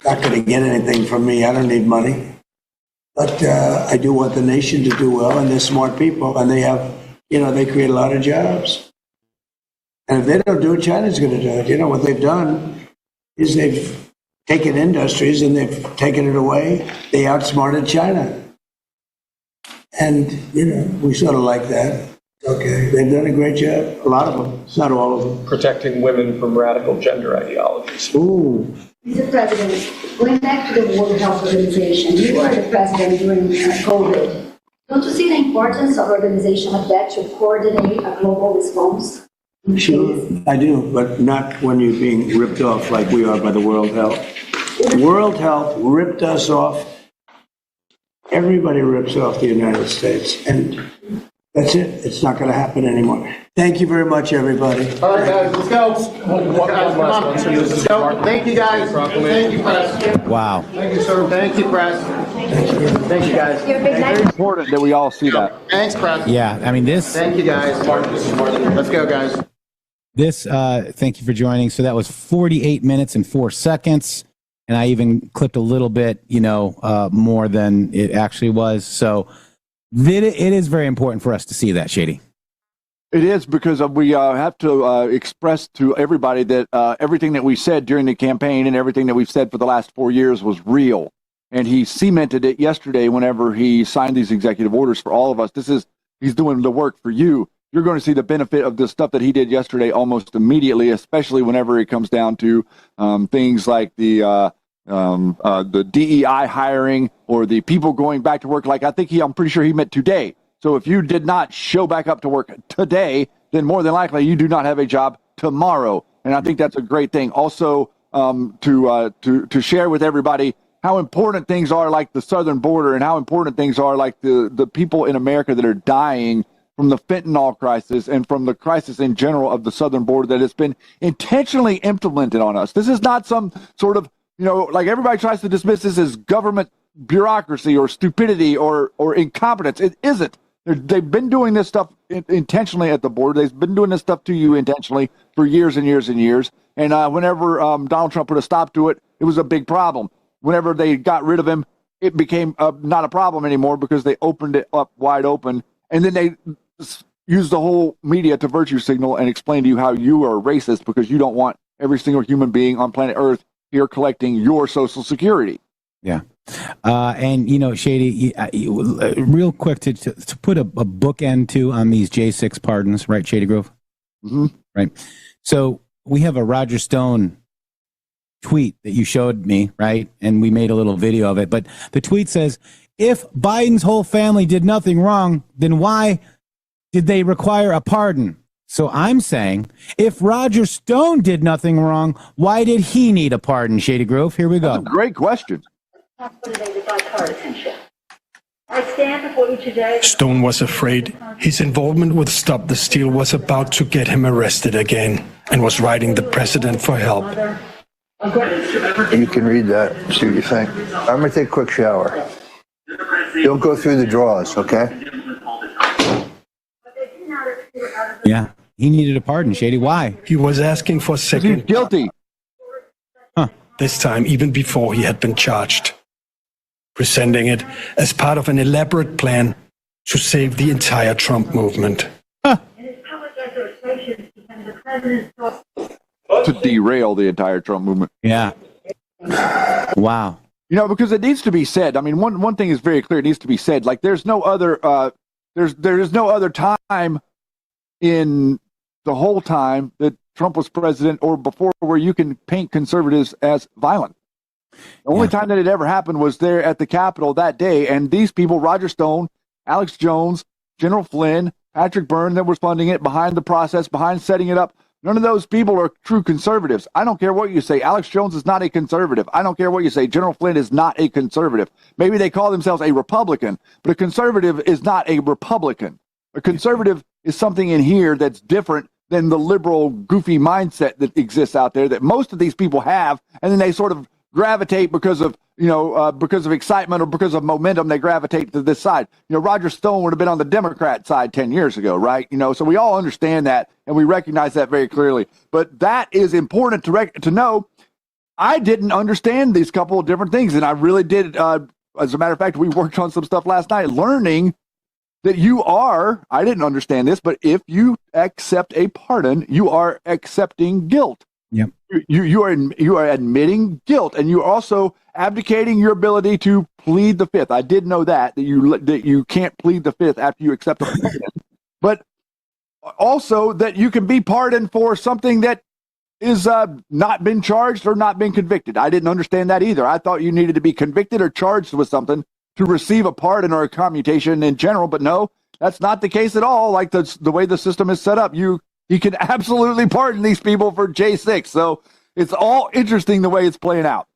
Not going to get anything from me. I don't need money. But I do want the nation to do well, and they're smart people, and they have, they create a lot of jobs. And if they don't do it, China's going to do it. What they've done is they've taken industries and they've taken it away. They outsmarted China. And, we sort of like that. Okay, they've done a great job. A lot of them, not all of them. Protecting women from radical gender ideologies. Ooh. Mr. President, going back to the World Health Organization, you were the president during COVID. Don't you see the importance of organization like that to coordinate a global response? Sure, I do, but not when you're being ripped off like we are by the World Health. World Health ripped us off. Everybody rips off the United States, and that's it. It's not going to happen anymore. Thank you very much, everybody. All right, guys, let's go. Let's go. Thank you, guys. Thank you, press. Wow. Thank you, sir. Thank you, press. Thank you, guys. Very important that we all see that. Thanks, press. Yeah, I mean, this. Thank you, guys. Let's go, guys. This, thank you for joining. So that was 48 minutes and 4 seconds. And I even clipped a little bit, more than it actually was. So it is very important for us to see that, Shady. It is, because we have to express to everybody that everything that we said during the campaign and everything that we've said for the last 4 years was real. And he cemented it yesterday whenever he signed these executive orders for all of us. He's doing the work for you. You're going to see the benefit of the stuff that he did yesterday almost immediately, especially whenever it comes down to things like the DEI hiring or the people going back to work. Like I'm pretty sure he meant today. So if you did not show back up to work today, then more than likely you do not have a job tomorrow. And I think that's a great thing. Also, to share with everybody how important things are like the southern border, and how important things are like the people in America that are dying from the fentanyl crisis and from the crisis in general of the southern border that has been intentionally implemented on us. This is not some sort of, like everybody tries to dismiss this as government bureaucracy or stupidity or incompetence. It isn't. They've been doing this stuff intentionally at the border. They've been doing this stuff to you intentionally for years and years and years. And whenever Donald Trump put a stop to it, it was a big problem. Whenever they got rid of him, it became not a problem anymore because they opened it up wide open. And then they used the whole media to virtue signal and explain to you how you are racist because you don't want every single human being on planet Earth here collecting your Social Security. Yeah. And, Shady, real quick to put a bookend to on these J6 pardons, right, Shady Grove? Mm-hmm. Right. So we have a Roger Stone tweet that you showed me, right? And we made a little video of it. But the tweet says, if Biden's whole family did nothing wrong, then why did they require a pardon? So I'm saying, if Roger Stone did nothing wrong, why did he need a pardon, Shady Grove? Here we go. That's a great question. Stone was afraid his involvement with Stop the Steal was about to get him arrested again and was writing the president for help. You can read that, see what you think. I'm going to take a quick shower. Don't go through the drawers, okay? Yeah, he needed a pardon, Shady. Why? He was asking for second. He's guilty. Huh. This time, even before he had been charged. Presenting it as part of an elaborate plan to save the entire Trump movement. Huh. To derail the entire Trump movement. Yeah. Wow. Because it needs to be said. I mean, one thing is very clear. It needs to be said. Like, there's no other. There is no other time in the whole time that Trump was president or before where you can paint conservatives as violent. The only time that it ever happened was there at the Capitol that day. And these people, Roger Stone, Alex Jones, General Flynn, Patrick Byrne, that was funding it, behind the process, behind setting it up. None of those people are true conservatives. I don't care what you say. Alex Jones is not a conservative. I don't care what you say. General Flynn is not a conservative. Maybe they call themselves a Republican, but a conservative is not a Republican. A conservative is something in here that's different than the liberal, goofy mindset that exists out there that most of these people have, and then they sort of gravitate because of because of excitement or because of momentum. They gravitate to this side. Roger Stone would have been on the Democrat side 10 years ago, right? So we all understand that and we recognize that very clearly. But that is important to know. I didn't understand these couple of different things, and I really did. As a matter of fact, we worked on some stuff last night, learning that I didn't understand this, but if you accept a pardon, you are accepting guilt. Yep. You are admitting guilt, and you're also abdicating your ability to plead the fifth. I did know that you can't plead the fifth after you accept a pardon, but also that you can be pardoned for something that is not been charged or not been convicted. I didn't understand that either. I thought you needed to be convicted or charged with something to receive a pardon or a commutation in general, but no, that's not the case at all. Like the way the system is set up, he can absolutely pardon these people for J6. So it's all interesting the way it's playing out.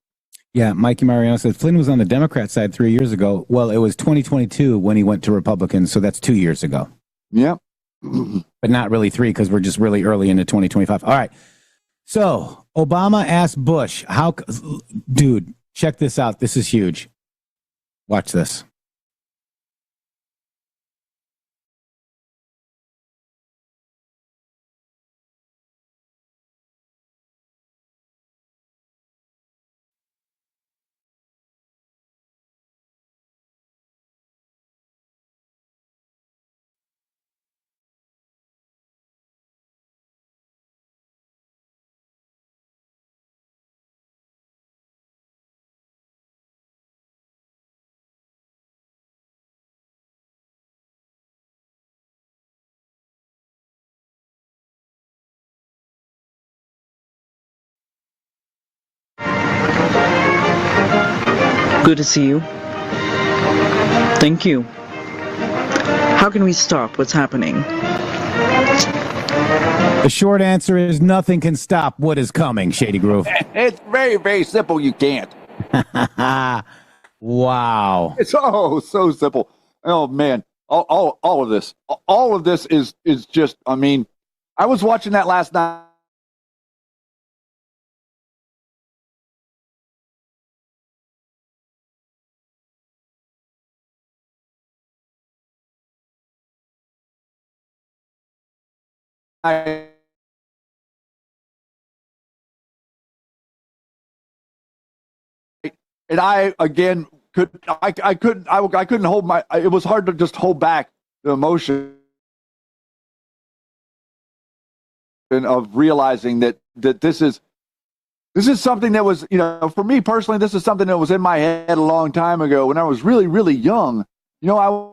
Yeah, Mikey Mariano said Flynn was on the Democrat side 3 years ago. Well, it was 2022 when he went to Republicans, so that's 2 years ago. Yeah. But not really 3 because we're just really early into 2025. All right. So Obama asked Bush, dude, check this out. This is huge. Watch this. Good to see you. Thank you. How can we stop what's happening? The short answer is nothing can stop what is coming, Shady Groove. It's very, very simple. You can't. Wow. It's so simple. Oh man. All of this is just, I mean, I was watching that last night. And I again couldn't hold my. It was hard to just hold back the emotion of realizing that this is something that was, for me personally, this is something that was in my head a long time ago when I was really, really young. I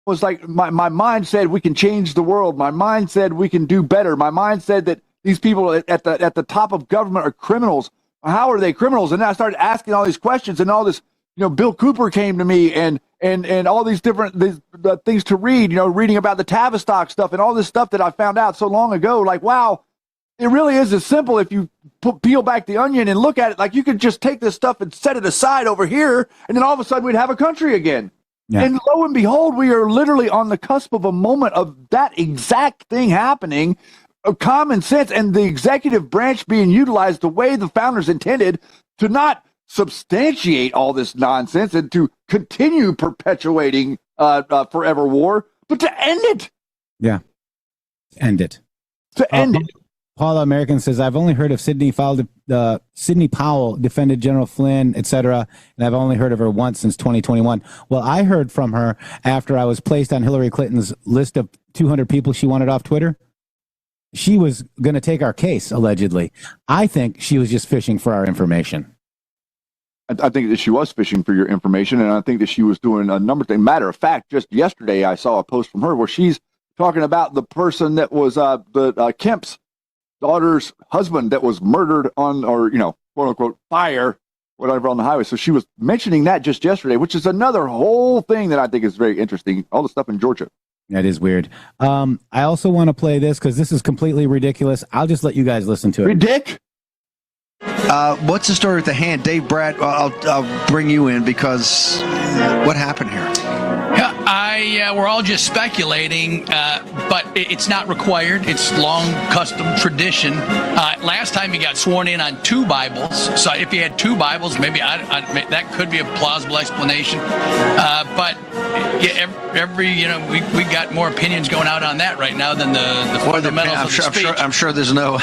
was like, my mind said we can change the world. My mind said we can do better. My mind said that these people at the top of government are criminals. How are they criminals? And then I started asking all these questions, and all this, Bill Cooper came to me, and all these different things to read, reading about the Tavistock stuff and all this stuff that I found out so long ago. Like, wow, it really is as simple if you peel back the onion and look at it. Like, you could just take this stuff and set it aside over here, and then all of a sudden we'd have a country again. Yeah. And lo and behold, we are literally on the cusp of a moment of that exact thing happening, of common sense and the executive branch being utilized the way the founders intended to not substantiate all this nonsense and to continue perpetuating forever war, but to end it. Yeah. End it. To end it. Paula American says, I've only heard of Sidney Powell defended General Flynn, etc., and I've only heard of her once since 2021. Well, I heard from her after I was placed on Hillary Clinton's list of 200 people she wanted off Twitter. She was going to take our case, allegedly. I think she was just fishing for our information. I think that she was fishing for your information, and I think that she was doing a number of things. Matter of fact, just yesterday I saw a post from her where she's talking about the person that was the Kemp's daughter's husband that was murdered on, or, quote unquote, fire whatever on the highway. So she was mentioning that just yesterday, which is another whole thing that I think is very interesting. All the stuff in Georgia. That is weird. I also want to play this because this is completely ridiculous. I'll just let you guys listen to it. Ridic? What's the story with the hand? Dave, Brad, I'll bring you in because what happened here? We're all just speculating, but it's not required. It's long custom tradition. Last time he got sworn in on 2 Bibles, so if he had 2 Bibles, maybe that could be a plausible explanation. But we got more opinions going out on that right now than the fundamentals of the speech. I'm sure there's no.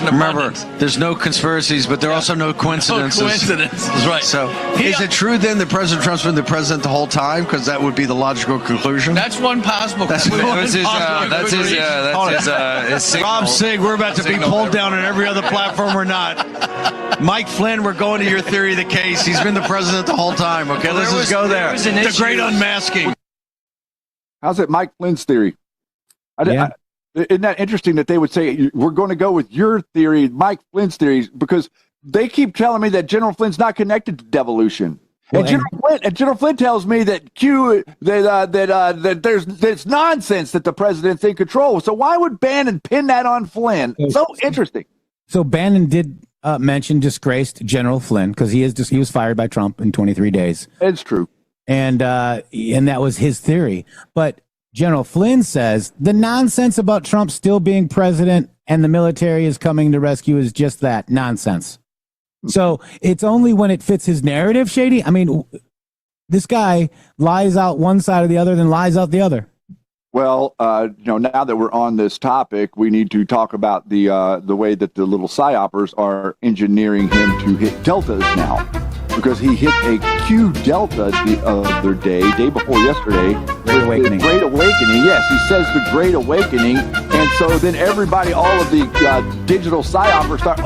Remember, there's no conspiracies, but there are also no coincidences. No coincidences, right? So, is it true then that President Trump's been the president the whole time? Because that would be the logical conclusion. That's one possible. That's his signal. Rob Sig, we're about to be pulled down on every other platform or not. Mike Flynn, we're going to your theory of the case. He's been the president the whole time. Okay, let's just go there. The great unmasking. How's it Mike Flynn's theory? Isn't that interesting that they would say, we're going to go with your theory, Mike Flynn's theories, because they keep telling me that General Flynn's not connected to devolution. Well, and General Flynn tells me that there's nonsense that the president's in control. So why would Bannon pin that on Flynn? So interesting. So Bannon did mention disgraced General Flynn because he was fired by Trump in 23 days. It's true, and that was his theory. But General Flynn says the nonsense about Trump still being president and the military is coming to rescue is just that nonsense. So it's only when it fits his narrative, Shady. I mean, this guy lies out one side or the other, then lies out the other. Well, now that we're on this topic, we need to talk about the way that the little psyopers are engineering him to hit deltas now, because he hit a Q delta the other day before yesterday. Great Awakening. The Great Awakening. Yes, he says the Great Awakening. And so then everybody, all of the digital psyopers start,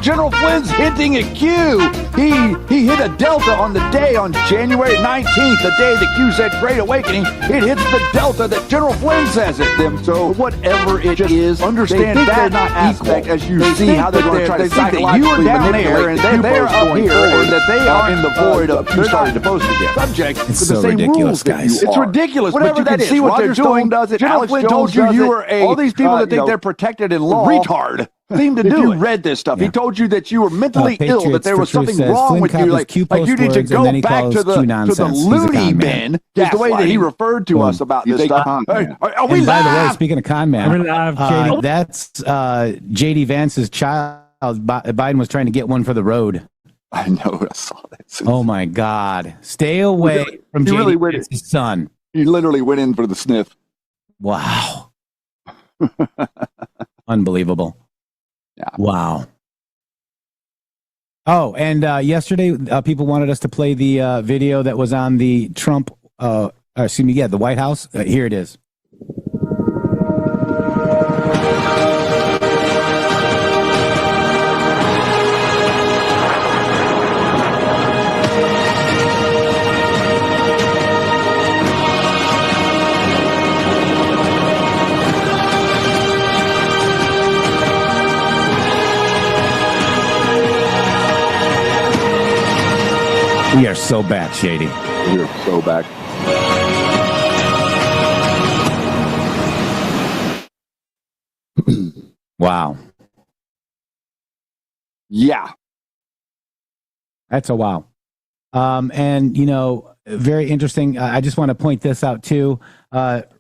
General Flynn's hitting a Q. He hit a delta on January 19th, the day the Q said Great Awakening. It hits the delta that General Flynn says it. So whatever it is, understand that aspect as you see how they're going to try to psychologically manipulate and they're up here, and that they are in the void of Q starting to post again. Subject to the same rules, guys. It's ridiculous. Whatever but you can see what they're doing. Does it? General Flynn told you were all these people that think they're protected in law retard seem to do you read this stuff. He told you that you were mentally ill, that there was something wrong with you, like you need to go back to the loony bin, is the way that he referred to us about this stuff. And by the way, speaking of con man, that's J.D. Vance's child. Biden was trying to get one for the road. I know, I saw that. Oh my God. Stay away from J.D. Vance's son. He literally went in for the sniff. Wow. Unbelievable. Yeah. Wow. Oh, and yesterday people wanted us to play the video that was on the Trump, the White House. Here it is. We are so back, Shady. We are so back. Wow. Yeah. That's a wow. And, very interesting. I just want to point this out, too.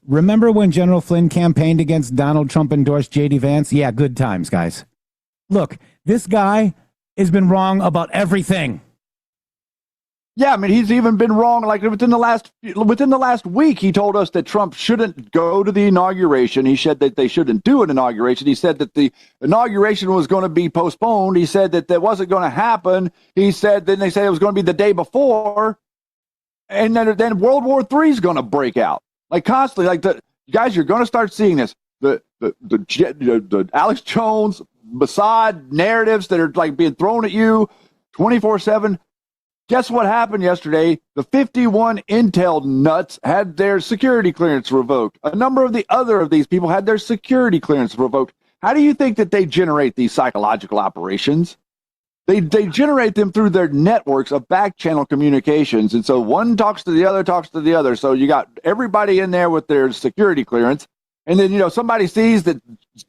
Remember when General Flynn campaigned against Donald Trump, endorsed J.D. Vance? Yeah, good times, guys. Look, this guy has been wrong about everything. Yeah, I mean, he's even been wrong. Like within the last week, he told us that Trump shouldn't go to the inauguration. He said that they shouldn't do an inauguration. He said that the inauguration was going to be postponed. He said that wasn't going to happen. Then they said it was going to be the day before, and then World War III is going to break out. Like constantly, guys, you're going to start seeing this. The Alex Jones, Mossad narratives that are like being thrown at you 24/7. Guess what happened yesterday? The 51 Intel nuts had their security clearance revoked. A number of the other of these people had their security clearance revoked. How do you think that they generate these psychological operations? They generate them through their networks of back channel communications. And so one talks to the other. So you got everybody in there with their security clearance. And then, somebody sees that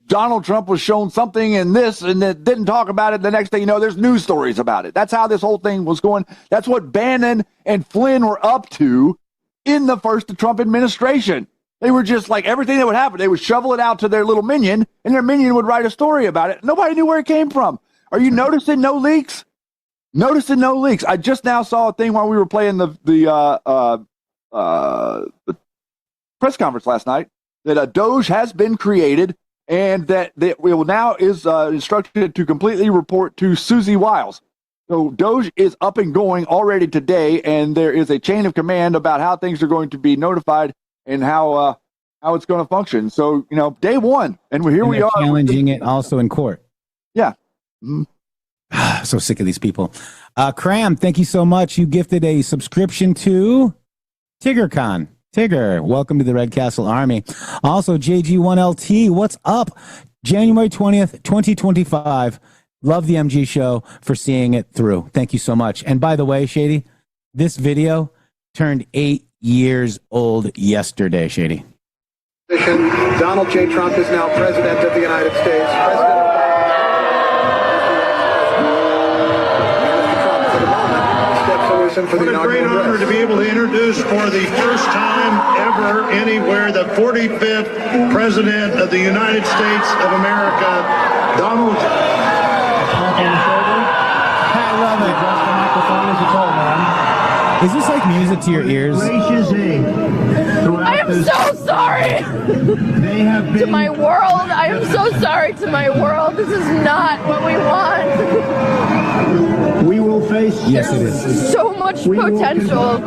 Donald Trump was shown something in this and that didn't talk about it. The next thing you know, there's news stories about it. That's how this whole thing was going. That's what Bannon and Flynn were up to in the first Trump administration. They were just like everything that would happen. They would shovel it out to their little minion and their minion would write a story about it. Nobody knew where it came from. Are you noticing no leaks? Noticing no leaks. I just now saw a thing while we were playing the press conference last night that a Doge has been created and that will now is instructed to completely report to Susie Wiles. So Doge is up and going already today, and there is a chain of command about how things are going to be notified and how it's going to function. So day one, and we are challenging it also in court. Yeah. So sick of these people. Cram, thank you so much. You gifted a subscription to TiggerCon. Tigger, welcome to the Red Castle Army. Also, JG1LT, what's up? January 20th, 2025. Love the MG show for seeing it through. Thank you so much. And by the way, Shady, this video turned 8 years old yesterday, Shady. Donald J. Trump is now president of the United States. What a great honor to be able to introduce for the first time ever anywhere the 45th President of the United States of America, Donald. I love it. Is this like music to your ears? I am so sorry to my world. I am so sorry to my world. This is not what we want. We will face so much potential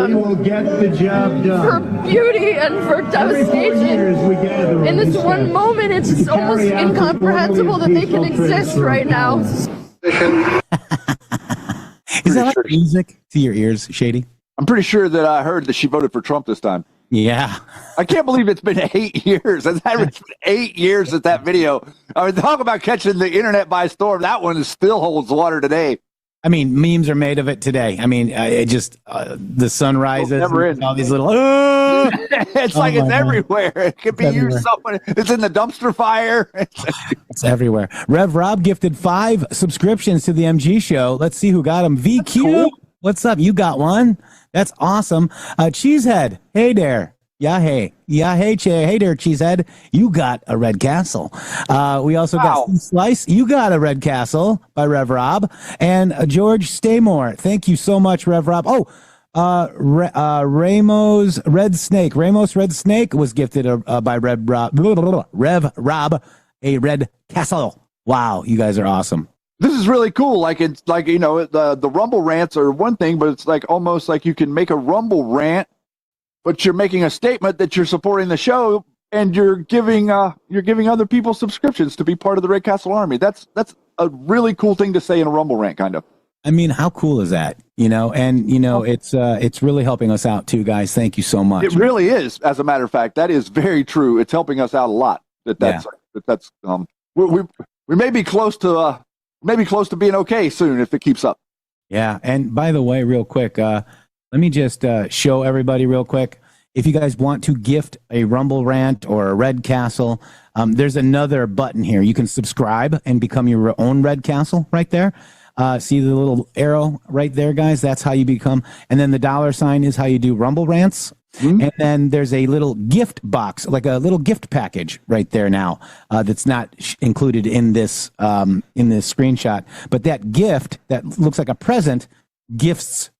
we will get the job done. for beauty and for devastation. In this one moment, it's almost incomprehensible that they can exist right now. Is that like music to your ears, Shady? I'm pretty sure that I heard that she voted for Trump this time. Yeah. I can't believe it's been 8 years. It's been 8 years since that video. I mean, talk about catching the internet by storm. That one still holds water today. I mean, memes are made of it today. I mean, it just, the sun rises, all these little, it's like it's everywhere. It could be used somewhere. It's in the dumpster fire. It's everywhere. Rev Rob gifted 5 subscriptions to the MG show. Let's see who got them. VQ, cool. What's up? You got one. That's awesome. Cheesehead, hey there. Yeah, hey. Yeah, hey, hey there, Cheesehead. You got a Red Castle. We also got Slice. You got a Red Castle by Rev Rob. And George Staymore. Thank you so much, Rev Rob. Oh, Ramos Red Snake. Ramos Red Snake was gifted by Rev Rob a Red Castle. Wow, you guys are awesome. This is really cool. Like it's like, the Rumble rants are one thing, but it's like almost like you can make a Rumble rant, but you're making a statement that you're supporting the show and you're giving other people subscriptions to be part of the Red Castle Army. That's a really cool thing to say in a Rumble rant, kind of. I mean, how cool is that? It's really helping us out too, guys. Thank you so much. It really is. As a matter of fact, that is very true. It's helping us out a lot. We may be close to being okay soon if it keeps up. Yeah. And by the way, real quick, let me just show everybody real quick. If you guys want to gift a Rumble rant or a Red Castle, there's another button here. You can subscribe and become your own Red Castle right there. See the little arrow right there, guys? That's how you become. And then the $sign is how you do Rumble rants. Mm-hmm. And then there's a little gift box, like a little gift package right there now that's not included in this screenshot. But that gift that looks like a present gifts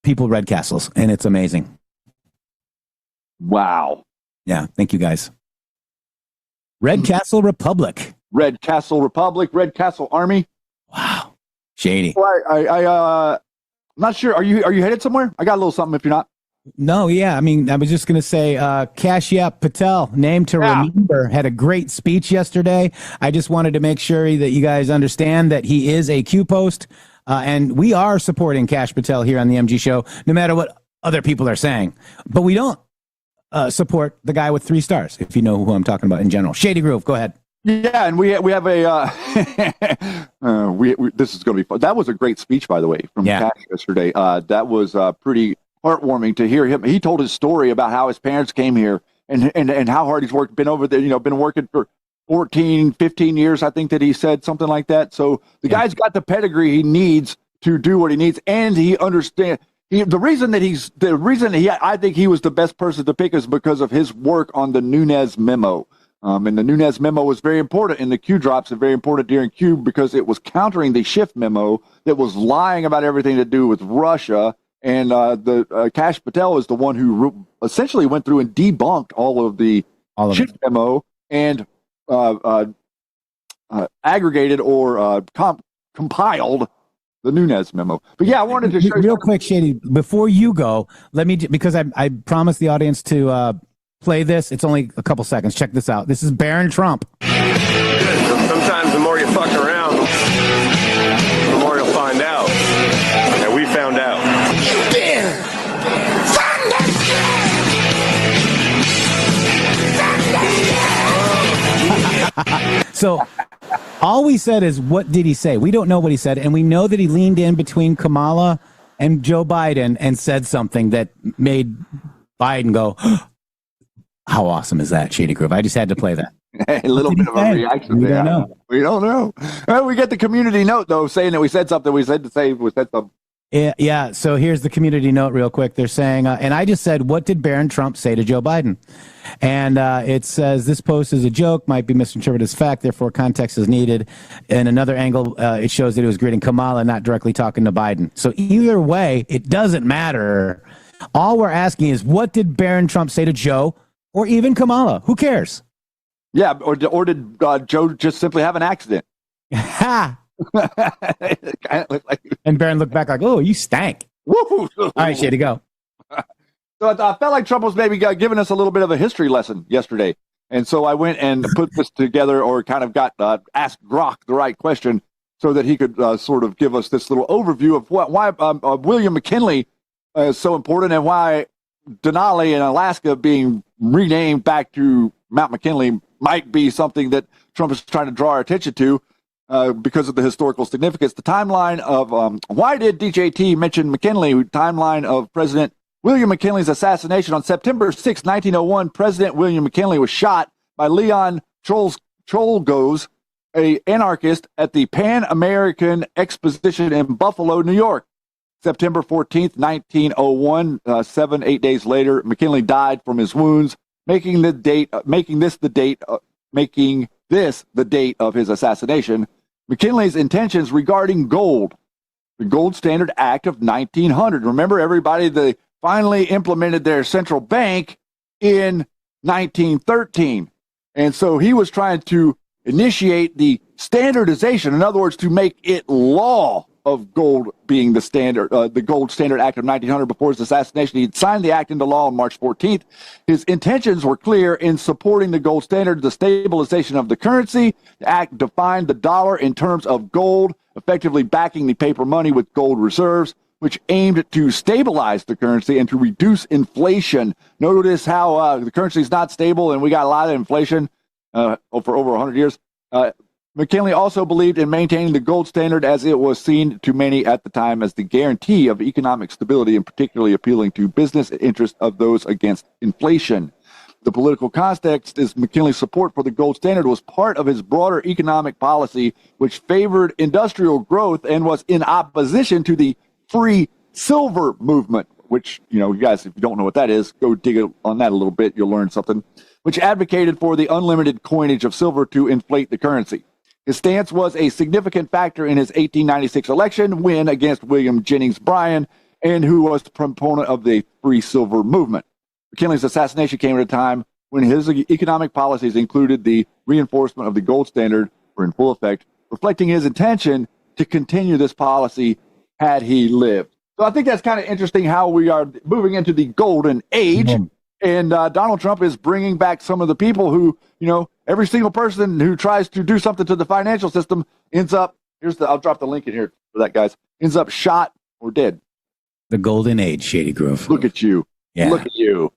people Red Castles, and it's amazing. Wow. Yeah, thank you, guys. Red Castle Republic. Red Castle Republic, Red Castle Army. Wow. Shady. Well, I'm not sure. Are you headed somewhere? I got a little something if you're not. No, yeah. I mean, I was just going to say, Kashyap Patel, name to remember, had a great speech yesterday. I just wanted to make sure that you guys understand that he is a Q post, and we are supporting Kash Patel here on the MG show, no matter what other people are saying. But we don't support the guy with 3 stars, if you know who I'm talking about in general. Shady Groove, go ahead. Yeah, and we have a this is going to be fun. That was a great speech, by the way, from Cash yesterday. That was pretty heartwarming to hear him. He told his story about how his parents came here and how hard he's worked, been over there, been working for 14, 15 years, I think that he said, something like that. So the guy's got the pedigree he needs to do what he needs, and he understands. I think he was the best person to pick is because of his work on the Nunes memo. And the Nunes memo was very important in the Q drops and very important during Q because it was countering the Schiff memo that was lying about everything to do with Russia. And the Kash Patel is the one who essentially went through and debunked all of the Schiff memo and aggregated or compiled the Nunes memo. But yeah, I wanted to show you real quick, Shady, before you go, let me, because I promised the audience to play this. It's only a couple seconds. Check this out. This is Barron Trump. Sometimes the more you fuck around, the more you'll find out. And we found out. So all we said is, what did he say? We don't know what he said, and we know that he leaned in between Kamala and Joe Biden and said something that made Biden go, how awesome is that, Shady Groove? I just had to play that. A little bit of a reaction. We don't know. We don't know. Well, we get the community note, though, saying that we said something. We said something. Yeah. So here's the community note real quick. They're saying, and I just said, what did Barron Trump say to Joe Biden? And it says, this post is a joke, might be misinterpreted as fact, therefore context is needed. In another angle, it shows that he was greeting Kamala, not directly talking to Biden. So either way, it doesn't matter. All we're asking is, what did Barron Trump say to Joe or even Kamala? Who cares? Yeah, or did Joe just simply have an accident? Ha! And Barron looked back like, oh, you stank. Woo! All right, Shady, go. So I felt like Trump was maybe giving us a little bit of a history lesson yesterday. And so I went and put this together, or kind of got asked Grok the right question so that he could sort of give us this little overview of why William McKinley is so important, and why Denali in Alaska being renamed back to Mount McKinley might be something that Trump is trying to draw our attention to because of the historical significance. The timeline of why did DJT mention McKinley? Timeline of President William McKinley's assassination on September 6, 1901. President William McKinley was shot by Leon Trollgos, an anarchist, at the Pan American Exposition in Buffalo, New York. September 14th, 1901, 8 days later, McKinley died from his wounds, making this the date of his assassination. McKinley's intentions regarding gold, the Gold Standard Act of 1900. Remember, everybody, they finally implemented their central bank in 1913. And so he was trying to initiate the standardization, in other words, to make it law of gold being the standard, the Gold Standard Act of 1900. Before his assassination, he had signed the act into law on March 14th. His intentions were clear in supporting the gold standard, the stabilization of the currency. The act defined the dollar in terms of gold, effectively backing the paper money with gold reserves, which aimed to stabilize the currency and to reduce inflation. Notice how the currency is not stable, and we got a lot of inflation for over 100 years. McKinley also believed in maintaining the gold standard, as it was seen to many at the time as the guarantee of economic stability, and particularly appealing to business interests of those against inflation. The political context is McKinley's support for the gold standard was part of his broader economic policy, which favored industrial growth and was in opposition to the free silver movement, which, you guys, if you don't know what that is, go dig on that a little bit. You'll learn something, which advocated for the unlimited coinage of silver to inflate the currency. His stance was a significant factor in his 1896 election win against William Jennings Bryan, and who was the proponent of the free silver movement. McKinley's assassination came at a time when his economic policies included the reinforcement of the gold standard were in full effect, reflecting his intention to continue this policy had he lived. So I think that's kind of interesting how we are moving into the golden age. Mm-hmm. And Donald Trump is bringing back some of the people who, every single person who tries to do something to the financial system ends up, I'll drop the link in here for that, guys, ends up shot or dead. The golden age, Shady Grove. Look at you. Yeah. Look at you.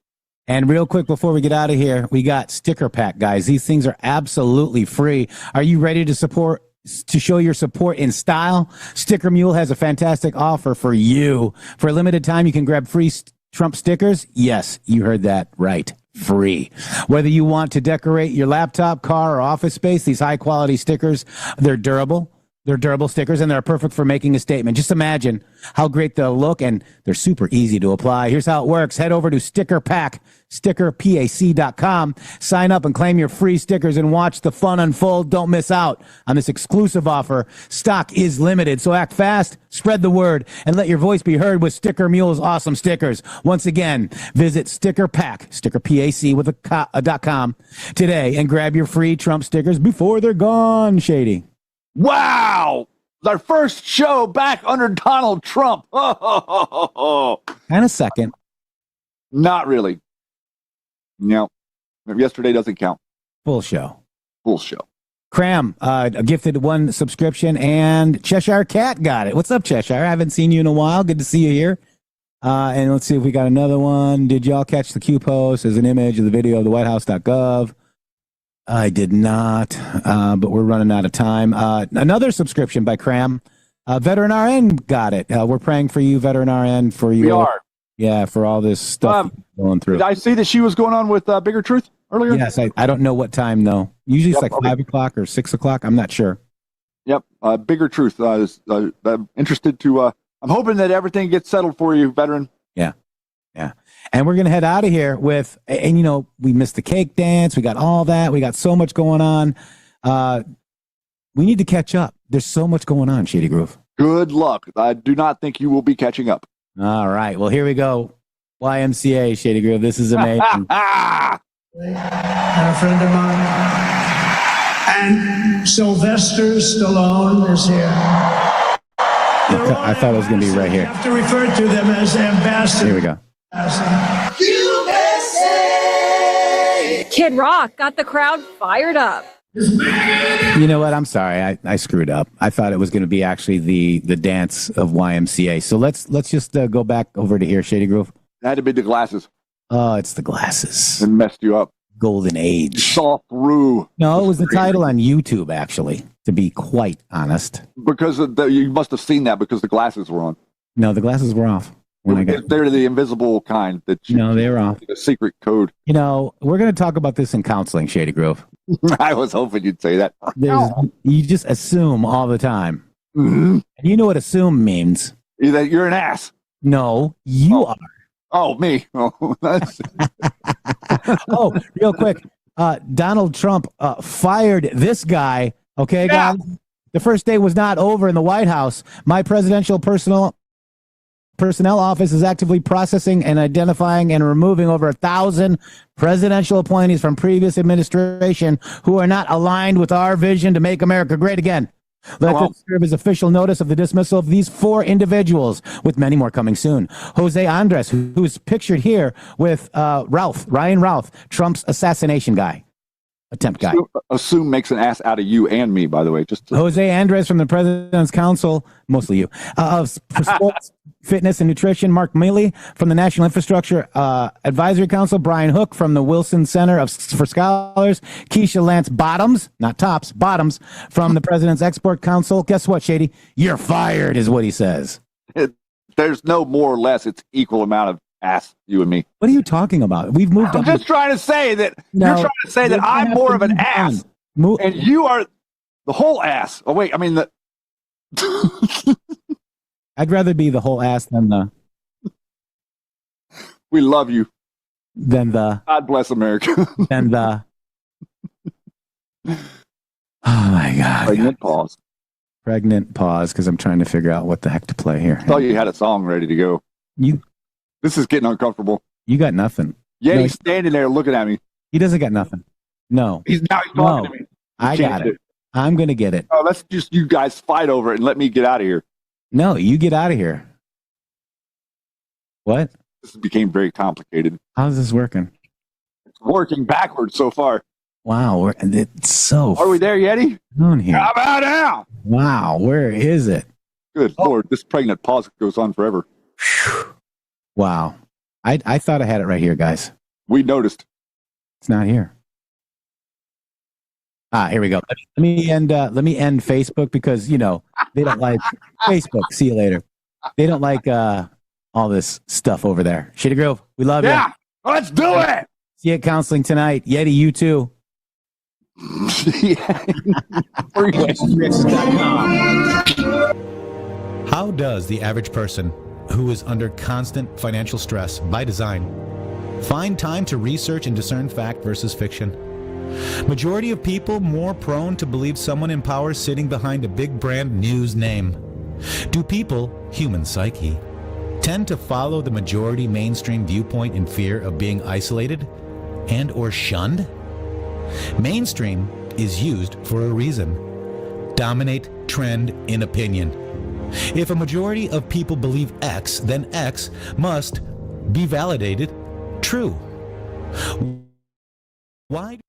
And real quick before we get out of here, we got sticker pack, guys. These things are absolutely free. Are you ready to show your support in style? Sticker Mule has a fantastic offer for you. For a limited time, you can grab free Trump stickers. Yes, you heard that right. Free. Whether you want to decorate your laptop, car, or office space, these high quality stickers, they're durable. They're durable stickers, and they're perfect for making a statement. Just imagine how great they'll look, and they're super easy to apply. Here's how it works. Head over to stickerpack.com. Sign up and claim your free stickers and watch the fun unfold. Don't miss out on this exclusive offer. Stock is limited, so act fast, spread the word, and let your voice be heard with Sticker Mule's awesome stickers. Once again, visit stickerpack.com today and grab your free Trump stickers before they're gone, Shady. Wow! Our first show back under Donald Trump. And a second. Not really. No. Yesterday doesn't count. Full show. Full show. Cram, gifted one subscription, and Cheshire Cat got it. What's up, Cheshire? I haven't seen you in a while. Good to see you here. And let's see if we got another one. Did y'all catch the Q post as an image of the video of the whitehouse.gov? I did not, but we're running out of time. Another subscription by Cram. Veteran RN got it. We're praying for you, Veteran RN, for you. We are. Yeah, for all this stuff going through. Did I see that she was going on with Bigger Truth earlier? Yes, I don't know what time, though. Usually it's like 5 o'clock or 6 o'clock. I'm not sure. Yep, Bigger Truth. I'm interested to, I'm hoping that everything gets settled for you, Veteran. Yeah. And we're going to head out of here with, and we missed the cake dance. We got all that. We got so much going on. We need to catch up. There's so much going on, Shady Groove. Good luck. I do not think you will be catching up. All right. Well, here we go. YMCA, Shady Groove. This is amazing. And a friend of mine. And Sylvester Stallone is here. I thought it was going to be right here. I have to refer to them as ambassadors. Here we go. USA! Kid Rock got the crowd fired up. You know what? I'm sorry. I screwed up. I thought it was going to be actually the dance of YMCA. So let's just go back over to here, Shady Groove. That had to be the glasses. Oh, it's the glasses. It messed you up. Golden Age. Saw through. No, it was the title on YouTube, actually, to be quite honest. Because you must have seen that because the glasses were on. No, the glasses were off. They're the invisible kind. No, they were off. The secret code. We're going to talk about this in counseling, Shady Grove. I was hoping you'd say that. You just assume all the time. Mm-hmm. And you know what assume means. That you're an ass. No, you are. Oh, me. Oh, that's... Oh, real quick. Donald Trump fired this guy. Okay, guys? The first day was not over in the White House. My presidential personnel office is actively processing and identifying and removing over 1,000 presidential appointees from previous administration who are not aligned with our vision to make America great again. Let this serve as official notice of the dismissal of these 4 individuals, with many more coming soon. Jose Andres, who's pictured here with Ryan Ralph, Trump's assassination guy. Attempt guy. Assume makes an ass out of you and me, by the way. Jose Andres from the President's Council, mostly you, of Sports, Fitness, and Nutrition. Mark Milley from the National Infrastructure Advisory Council. Brian Hook from the Wilson Center for Scholars. Keisha Lance Bottoms, not tops, Bottoms, from the President's Export Council. Guess what, Shady? You're fired, is what he says. There's no more or less. It's equal amount of ass, you and me. What are you talking about? We've moved on. I'm just trying to say that you're trying to say that I'm more of an ass, and you are the whole ass. Oh wait, I mean the. I'd rather be the whole ass than the. We love you. Than the. God bless America. Than the. Oh my God. Pregnant pause. Pregnant pause, because I'm trying to figure out what the heck to play here. I thought you had a song ready to go. This is getting uncomfortable. You got nothing. Yeah, he's standing there looking at me. He doesn't got nothing. No. He's talking to me. I got it. I'm going to get it. Oh, let's just you guys fight over it and let me get out of here. No, you get out of here. What? This became very complicated. How's this working? It's working backwards so far. Wow. It's so. Are we there, Yeti? On here. How about now? Wow. Where is it? Good Lord. This pregnant pause goes on forever. Wow. I thought I had it right here, guys. We noticed. It's not here. Here we go. Let me end Facebook because they don't like Facebook. See you later. They don't like all this stuff over there. Shady Grove, we love you. Yeah, let's do it. See you at counseling tonight. Yeti, you too. How does the average person who is under constant financial stress by design find time to research and discern fact versus fiction? Majority of people more prone to believe someone in power sitting behind a big brand news name. Do people, human psyche, tend to follow the majority mainstream viewpoint in fear of being isolated and or shunned? Mainstream is used for a reason. Dominate trend in opinion. If a majority of people believe X, then X must be validated true. Why